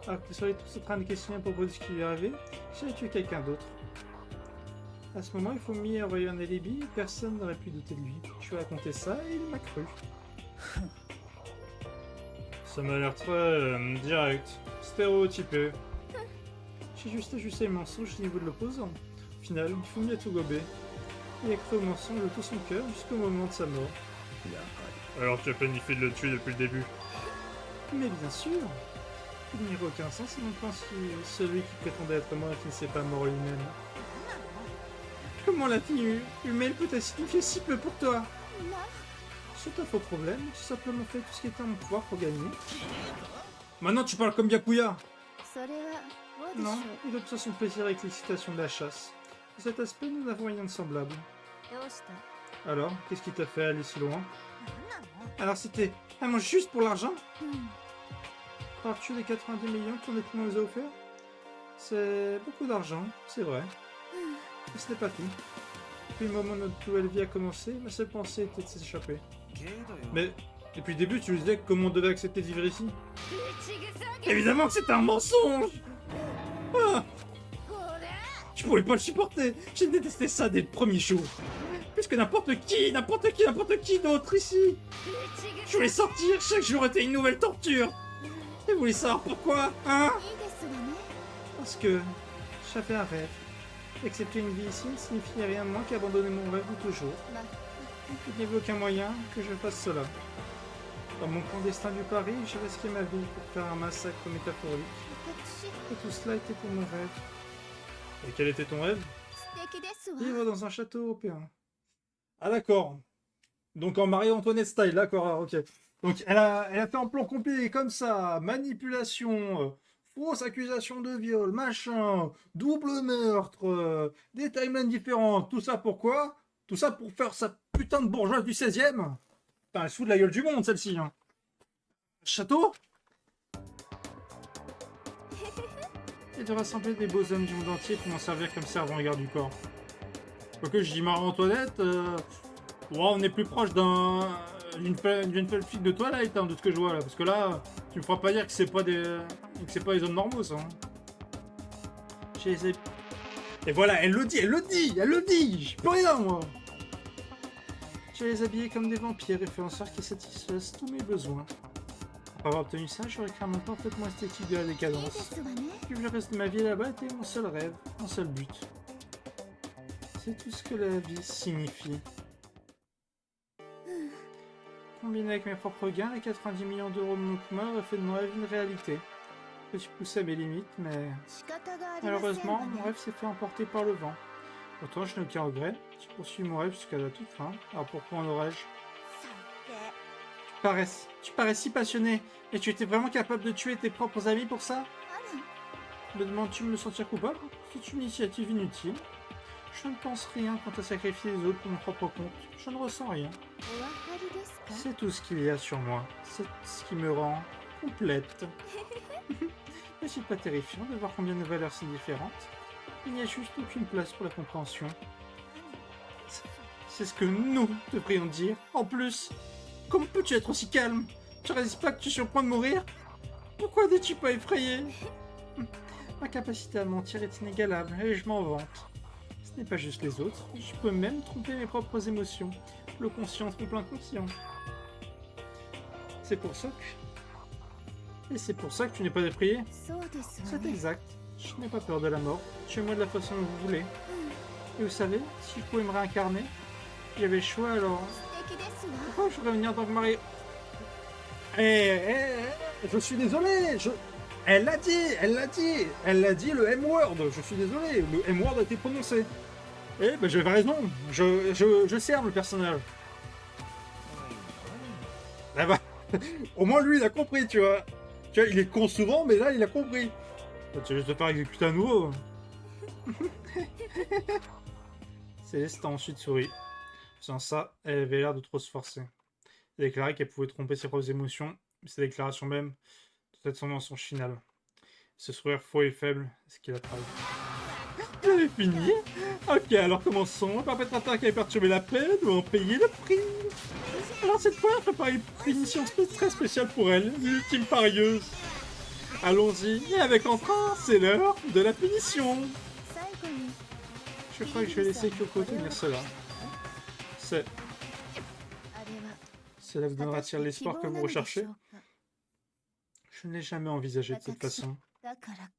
alors que vous seriez tous en train de questionner à propos de ce qui lui est arrivé, j'allais tuer quelqu'un d'autre. À ce moment, Ifumi a envoyé un alibi et personne n'aurait pu douter de lui. Je lui ai raconté ça et il m'a cru. Ça m'a l'air très direct, stéréotypé. J'ai juste ajusté le mensonge au niveau de l'opposant. Au final, Ifumi a tout gobé. Il a cru au mensonge de tout son cœur jusqu'au moment de sa mort. Alors tu as planifié de le tuer depuis le début? Mais bien sûr. Il n'y aurait aucun sens si on pense celui qui prétendait être mort et qui ne s'est pas mort lui-même. Comment la vie humaine peut-elle signifier si peu pour toi? C'est un faux problème, j'ai simplement fait tout ce qui était en mon pouvoir pour gagner. Maintenant tu parles comme Byakuya. Non, il obtient son plaisir avec l'excitation de la chasse. De cet aspect, nous n'avons rien de semblable. Alors, qu'est-ce qui t'a fait aller si loin? Alors c'était vraiment juste pour l'argent? Par-dessus les 90 millions qu'on nous a offert? C'est beaucoup d'argent, c'est vrai. Mais ce n'est pas tout. Depuis le moment où notre nouvelle vie a commencé, ma seule pensée était de s'échapper. Mais depuis le début, tu nous disais comment on devait accepter de vivre ici? Évidemment que c'est un mensonge! Ah, je pouvais pas le supporter. J'ai détesté ça dès le premier jour. Plus que n'importe qui d'autre ici. Je voulais sortir, chaque jour était une nouvelle torture. Et vous voulez savoir pourquoi, hein? Parce que j'avais un rêve. Accepter une vie ici ne signifiait rien de moins qu'abandonner mon rêve de toujours. Il n'y avait aucun moyen que je fasse cela. Dans mon clandestin du Paris, j'ai risqué ma vie pour faire un massacre métaphorique. Et tout cela était pour mon rêve. Et quel était ton rêve? Vivre dans un château européen. Ah d'accord. Donc en Marie-Antoinette style, d'accord, ah, ok. Donc elle a fait un plan complet comme ça, manipulation, fausse accusation de viol, machin, double meurtre, des timelines différentes, tout ça pourquoi? Tout ça pour faire sa putain de bourgeoise du 16e? Putain, elle se fout de la gueule du monde celle-ci, hein. Château? Et de rassembler des beaux hommes du monde entier pour m'en servir comme servant à garde du corps. Quoique je dis Marie-Antoinette, on est plus proche d'une fille de Twilight, hein, de ce que je vois là, parce que là, Tu me feras pas dire que c'est pas des hommes normaux, ça. Hein. Je les ai... Et voilà, elle le dit. J'ai plus rien, moi. Je les habillés comme des vampires et fait en sorte qu'ils satisfassent tous mes besoins. Pour avoir obtenu ça, j'aurais créé un monde parfaitement esthétique de la décadence. Vivre le reste de ma vie là-bas était mon seul rêve, mon seul but. C'est tout ce que la vie signifie. Combiné avec mes propres gains, les 90 millions d'euros de mon Kuma auraient fait de mon rêve une réalité. Je suis poussé à mes limites, mais... Malheureusement, mon rêve s'est fait emporter par le vent. Pourtant, je n'ai aucun regret. Je poursuis mon rêve jusqu'à la toute fin. Alors pourquoi en aurais-je? Tu parais si passionné. Et tu étais vraiment capable de tuer tes propres amis pour ça? Me demandes-tu de me sentir coupable? C'est une initiative inutile. Je ne pense rien quant à sacrifier les autres pour mon propre compte. Je ne ressens rien. C'est tout ce qu'il y a sur moi. C'est ce qui me rend complète. N'est-ce pas terrifiant de voir combien nos valeurs sont différentes? Il n'y a juste aucune place pour la compréhension. C'est ce que nous devrions dire. En plus, comment peux-tu être aussi calme? Tu réalises pas que tu es sur le point de mourir? Pourquoi n'es-tu pas effrayé? Ma capacité à mentir est inégalable et je m'en vante. Ce n'est pas juste les autres, je peux même tromper mes propres émotions. Le conscient trompe l'inconscient. C'est pour ça que... Et c'est pour ça que tu n'es pas effrayé? C'est exact. Je n'ai pas peur de la mort. Tuez-moi de la façon dont vous voulez. Et vous savez, si je pouvais me réincarner, j'avais le choix alors... Pourquoi je voudrais venir dans le mari? Je suis désolé, Elle l'a dit le M-word, je suis désolé, le M-word a été prononcé. Eh ben j'avais raison, je sers le personnage. Ah bah, au moins lui il a compris, tu vois. Tu vois, il est con souvent, mais là il a compris. Tu vas juste te faire exécuter à nouveau. Céleste a ensuite souri. Sans ça, elle avait l'air de trop se forcer. Elle a déclaré qu'elle pouvait tromper ses propres émotions, mais ses déclarations même doivent être son mensonge final. Ce sourire faux et faible, c'est ce qu'il a trahi. Vous avez fini? Ok, alors commençons. Un perpétrateur qui avait perturbé la paix doit en payer le prix. Alors cette fois, préparez une punition très spéciale pour elle, l'ultime parieuse. Allons-y, et avec entrain, c'est l'heure de la punition. Je crois que je vais laisser Kyoko tenir cela. Cela vous donnera-t-il l'espoir que vous recherchez? Je ne l'ai jamais envisagé de cette façon.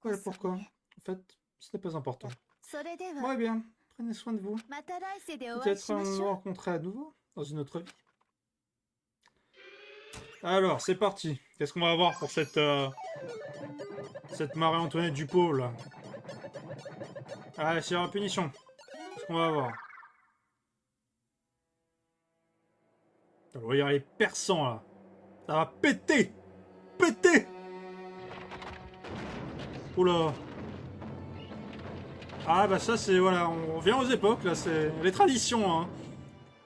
Voilà pourquoi. En fait, ce n'est pas important. Bon, eh bien, prenez soin de vous. Peut-être on nous rencontrer à nouveau, dans une autre vie. Alors, c'est parti. Qu'est-ce qu'on va avoir pour cette Marie-Antoinette du pauvre, là? Allez, c'est la punition. Qu'est-ce qu'on va avoir? Vous voyez les perçants, là. Ça va péter! Péter! Oula! Ah bah ça c'est, voilà, on revient aux époques, là, c'est les traditions, hein.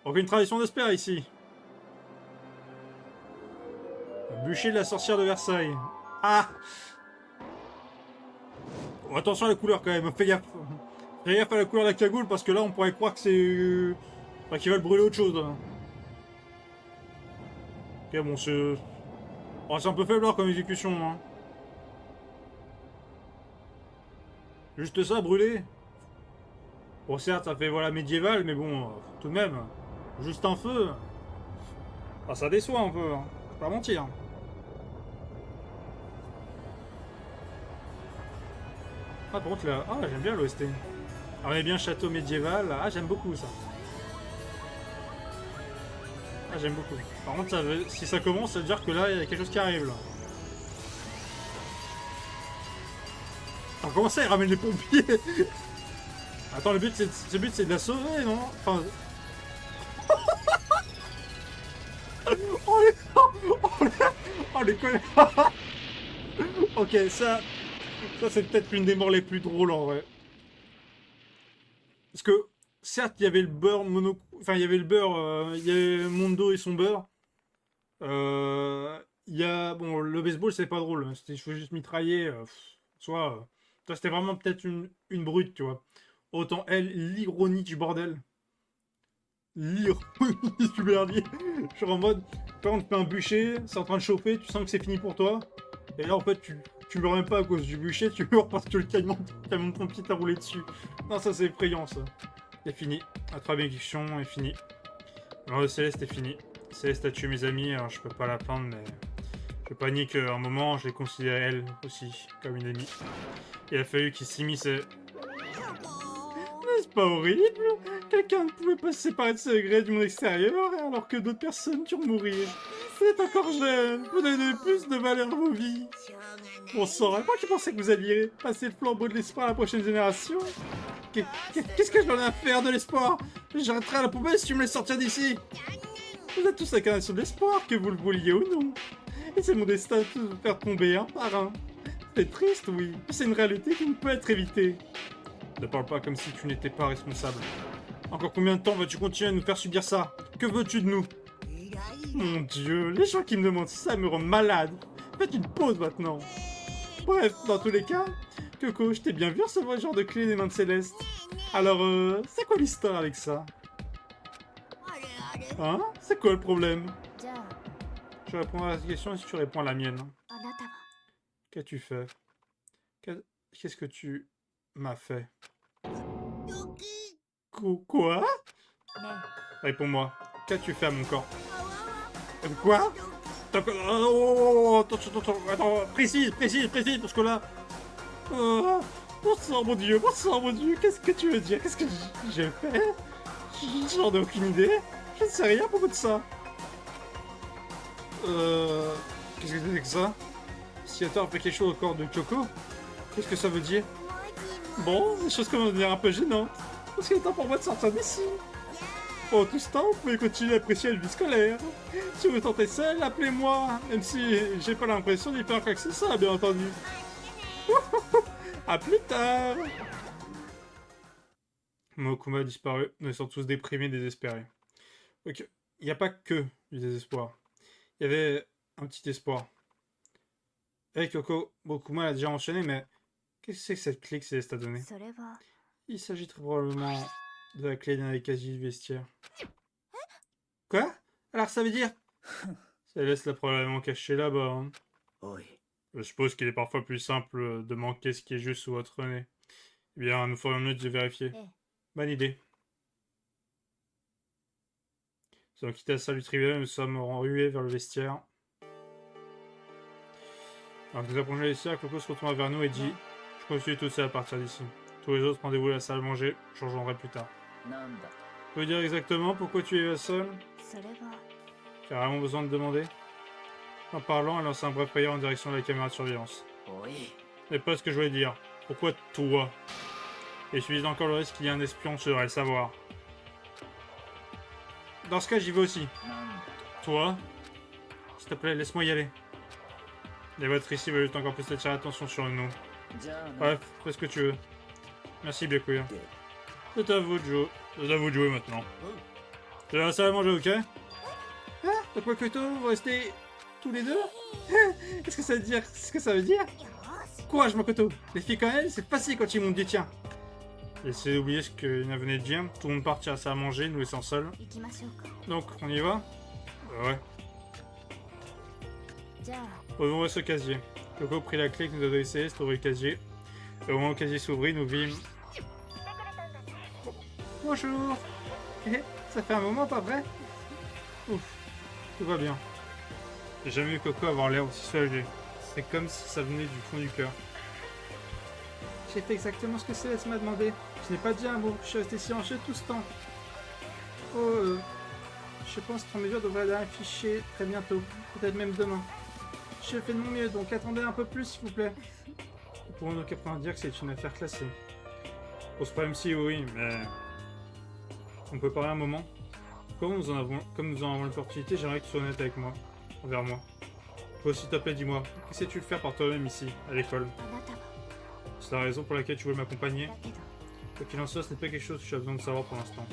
Aucune tradition d'espère ici. Le bûcher de la sorcière de Versailles. Ah! Oh, attention à la couleur quand même, fais gaffe. Fais gaffe à la couleur de la cagoule parce que là on pourrait croire que c'est... Enfin, qu'ils veulent brûler autre chose. Là. Ok bon c'est... Oh, c'est un peu faible comme exécution. Hein. Juste ça, brûler. Bon certes ça fait voilà médiéval mais bon, tout de même. Juste un feu. Ah, ça déçoit un peu, hein. Faut pas mentir. Ah par contre là... Ah j'aime bien l'OST. Ah, on est bien château médiéval. Ah j'aime beaucoup ça. Ah j'aime beaucoup. Par contre ça veut... si ça commence ça veut dire que là il y a quelque chose qui arrive là. Alors comment ça il ramène les pompiers? Attends le but c'est de la sauver non? Enfin... Oh les connards. Ok ça c'est peut-être l'une des morts les plus drôles en vrai. Parce que, certes, il y avait le beurre mono... Enfin, il y avait le beurre... il y avait Mondo et son beurre. Il y a... Bon, le baseball, c'est pas drôle. Il faut juste mitrailler. Soit... Toi, c'était vraiment peut-être une brute, tu vois. Autant elle, l'ironie du bordel. Lire. Super lié. Genre en mode, par exemple, tu fais un bûcher, c'est en train de chauffer, tu sens que c'est fini pour toi. Et là, en fait, tu meurs même pas à cause du bûcher, tu meurs parce que le camion de pompier t'a roulé dessus. Non, ça, c'est effrayant, ça. C'est fini. La traduction est finie. Alors, le Céleste est fini. Céleste a tué mes amis, alors je peux pas la plaindre, mais... Je peux pas nier qu'à un moment, je l'ai considérée, elle, aussi, comme une amie. Il a fallu qu'il s'immisce... N'est-ce pas horrible? Quelqu'un ne pouvait pas se séparer de ses regrets du monde extérieur, alors que d'autres personnes durent mourir. Vous êtes encore jeune, vous donnez plus de valeur à vos vies. Bon sang, moi qui pensais que vous alliez passer le flambeau de l'espoir à la prochaine génération. Qu'est-ce que je dois faire de l'espoir? J'arrêterai à la poubelle si tu me laisses sortir d'ici. Vous êtes tous l'incarnation de l'espoir, que vous le vouliez ou non. Et c'est mon destin de vous faire tomber un par un. C'est triste, oui, mais c'est une réalité qui ne peut être évitée. Ne parle pas comme si tu n'étais pas responsable. Encore combien de temps vas-tu continuer à nous faire subir ça? Que veux-tu de nous? Mon Dieu, les gens qui me demandent ça me rendent malade. Faites une pause maintenant. Bref, dans tous les cas, Coco, je t'ai bien vu recevoir le genre de clé des mains de Céleste. Alors, c'est quoi l'histoire avec ça? Hein? C'est quoi le problème? Je réponds à la question et si tu réponds à la mienne. Qu'as-tu fait? Qu'est-ce que tu m'as fait? Quoi? Réponds-moi. Qu'as-tu fait à mon corps? Quoi? Attends, précise, parce que là... Oh sang, mon dieu, qu'est-ce que tu veux dire? Qu'est-ce que j'ai fait? J'en ai aucune idée. Je ne sais rien à propos de ça. Qu'est-ce que c'est que ça? Siator a fait quelque chose au corps de Choco? Qu'est-ce que ça veut dire? Bon, des choses commencent à devenir un peu gênantes. Parce qu'il est temps pour moi de sortir d'ici. Pendant tout ce temps, vous pouvez continuer à apprécier la vie scolaire. Si vous vous sentez seul, appelez-moi. Même si j'ai pas l'impression d'y faire quoi que ce soit, bien entendu. À plus tard. Mokuma a disparu. Nous sommes tous déprimés, désespérés. Ok, il n'y a pas que du désespoir. Il y avait un petit espoir. Hey Coco, Mokuma l'a déjà mentionné, mais qu'est-ce que c'est que cette clé que Céleste a donnée? Il s'agit très probablement de la clé d'un des casiers du vestiaire. Quoi? Alors ça veut dire? Céleste l'a probablement caché là-bas. Hein. Je suppose qu'il est parfois plus simple de manquer ce qui est juste sous votre nez. Eh bien, nous ferions mieux de vérifier. Bonne idée. Nous avons quitté la salle du tribunal et nous sommes rués vers le vestiaire. Alors que nous approchons le vestiaire, Coco se retourna vers nous et dit « Je continue tout seul à partir d'ici. Tous les autres, rendez-vous à la salle à manger. Je rejoindrai plus tard. » Tu peux dire exactement pourquoi tu es seul? Tu as vraiment besoin de demander? En parlant, elle lança un bref prière en direction de la caméra de surveillance. Mais pas ce que je voulais dire. Pourquoi toi? Et je suis encore le risque qu'il y ait un espion, je devrais le savoir. Dans ce cas, j'y vais aussi. Toi? S'il te plaît, laisse-moi y aller. Les votes ici veulent juste encore plus attirer l'attention sur nous. Bref, fais ce que tu veux. Merci, Byakuya. C'est à vous de jouer. C'est à vous de jouer maintenant. Je vais à manger, ok? Ah, donc Makoto, vous restez tous les deux? Qu'est-ce que ça veut dire? Qu'est-ce que ça veut dire? Courage, Makoto. Les filles comme elles, c'est facile quand ils montent du tien. Essayez d'oublier ce que Ina venait de dire. Tout le monde partit à ça à manger, nous laissant seuls. Donc, on y va? Ouais. Ouvrons ce casier. Coco prit la clé que nous a donnée Céleste, ouvrit le casier. Et au moment où le casier s'ouvrit, nous vîmes... Bonjour. Ça fait un moment, pas vrai? Ouf, tout va bien. J'ai jamais vu Coco avoir l'air aussi soulagé. C'est comme si ça venait du fond du cœur. J'ai fait exactement ce que Céleste m'a demandé. Je n'ai pas dit un mot, je suis resté silencieux tout ce temps. Oh, je pense que ton mesure devrait aller afficher très bientôt, peut-être même demain. J'ai fait de mon mieux, donc attendez un peu plus s'il vous plaît. Nous pourrons donc apprendre à dire que c'est une affaire classée. Pour ce problème si oui, mais... On peut parler un moment? Comme nous en avons l'opportunité, j'aimerais que tu sois honnête avec moi, envers moi. Toi s'il te plaît, dis-moi, qu'essaies-tu de faire par toi-même ici, à l'école? C'est la raison pour laquelle tu veux m'accompagner? Quoi qu'il en soit, ce n'est pas quelque chose que tu as besoin de savoir pour l'instant.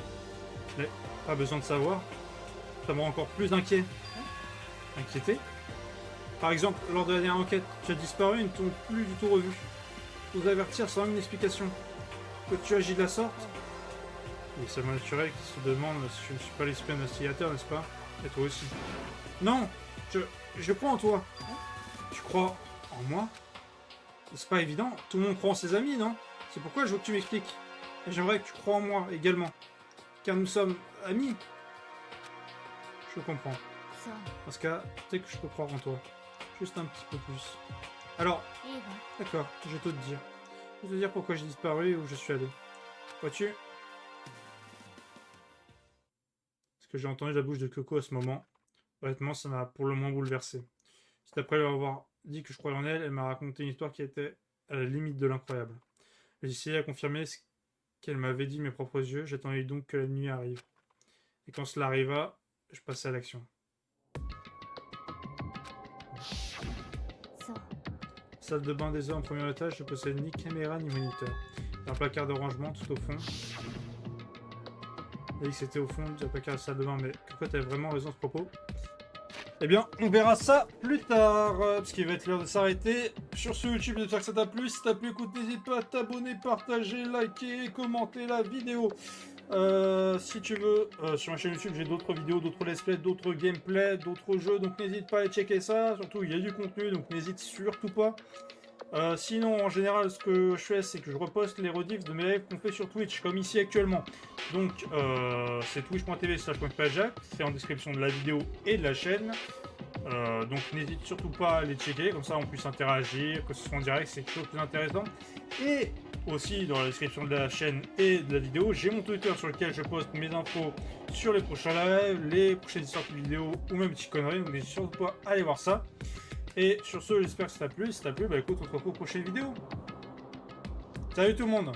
Mais pas besoin de savoir? Ça me rend encore plus inquiet. Inquiété? Par exemple, lors de la dernière enquête, tu as disparu et ne t'ont plus du tout revu. Vous avertir sans une explication. Que tu agis de la sorte? Il est seulement naturel qui se demande si je ne suis pas l'esprit d'un instigateur, n'est-ce pas? Et toi aussi. Non, je crois en toi. Tu crois en moi? C'est pas évident. Tout le monde croit en ses amis, non? C'est pourquoi je veux que tu m'expliques. Et j'aimerais que tu crois en moi également. Car nous sommes amis. Je comprends. Dans ce cas, peut-être que je peux croire en toi. Juste un petit peu plus. Alors, d'accord, je vais tout te dire. Je vais te dire pourquoi j'ai disparu et où je suis allé. Vois-tu? Ce que j'ai entendu de la bouche de Coco à ce moment, honnêtement, ça m'a pour le moins bouleversé. C'est après lui avoir dit que je croyais en elle, elle m'a raconté une histoire qui était à la limite de l'incroyable. J'ai essayé à confirmer ce qu'elle m'avait dit de mes propres yeux, j'attendais donc que la nuit arrive. Et quand cela arriva, je passais à l'action. Salle de bain des hommes en premier étage, je possède ni caméra ni moniteur. Un placard de rangement tout au fond. Elle a dit que c'était au fond du placard de la salle de bain, mais pourquoi t'avais vraiment raison à ce propos? Eh bien, on verra ça plus tard, parce qu'il va être l'heure de s'arrêter. Sur ce YouTube, j'espère que ça t'a plu. Si t'as plu, écoute, n'hésite pas à t'abonner, partager, liker, commenter la vidéo. Si tu veux, sur ma chaîne YouTube, j'ai d'autres vidéos, d'autres let's play, d'autres gameplays, d'autres jeux, donc n'hésite pas à aller checker ça. Surtout, il y a du contenu, donc n'hésite surtout pas. Sinon, en général, ce que je fais, c'est que je reposte les rediffs de mes lives qu'on fait sur Twitch, comme ici actuellement. Donc, c'est twitch.tv/Jack, c'est en description de la vidéo et de la chaîne. Donc, n'hésite surtout pas à les checker, comme ça on puisse interagir, que ce soit en direct, c'est quelque chose de plus intéressant. Et aussi, dans la description de la chaîne et de la vidéo, j'ai mon Twitter sur lequel je poste mes infos sur les prochains lives, les prochaines sorties de vidéos ou même petites conneries, donc n'hésite surtout pas à aller voir ça. Et sur ce, j'espère que ça t'a plu. Si ça t'a plu, bah écoute, on se retrouve pour une prochaine vidéo. Salut tout le monde!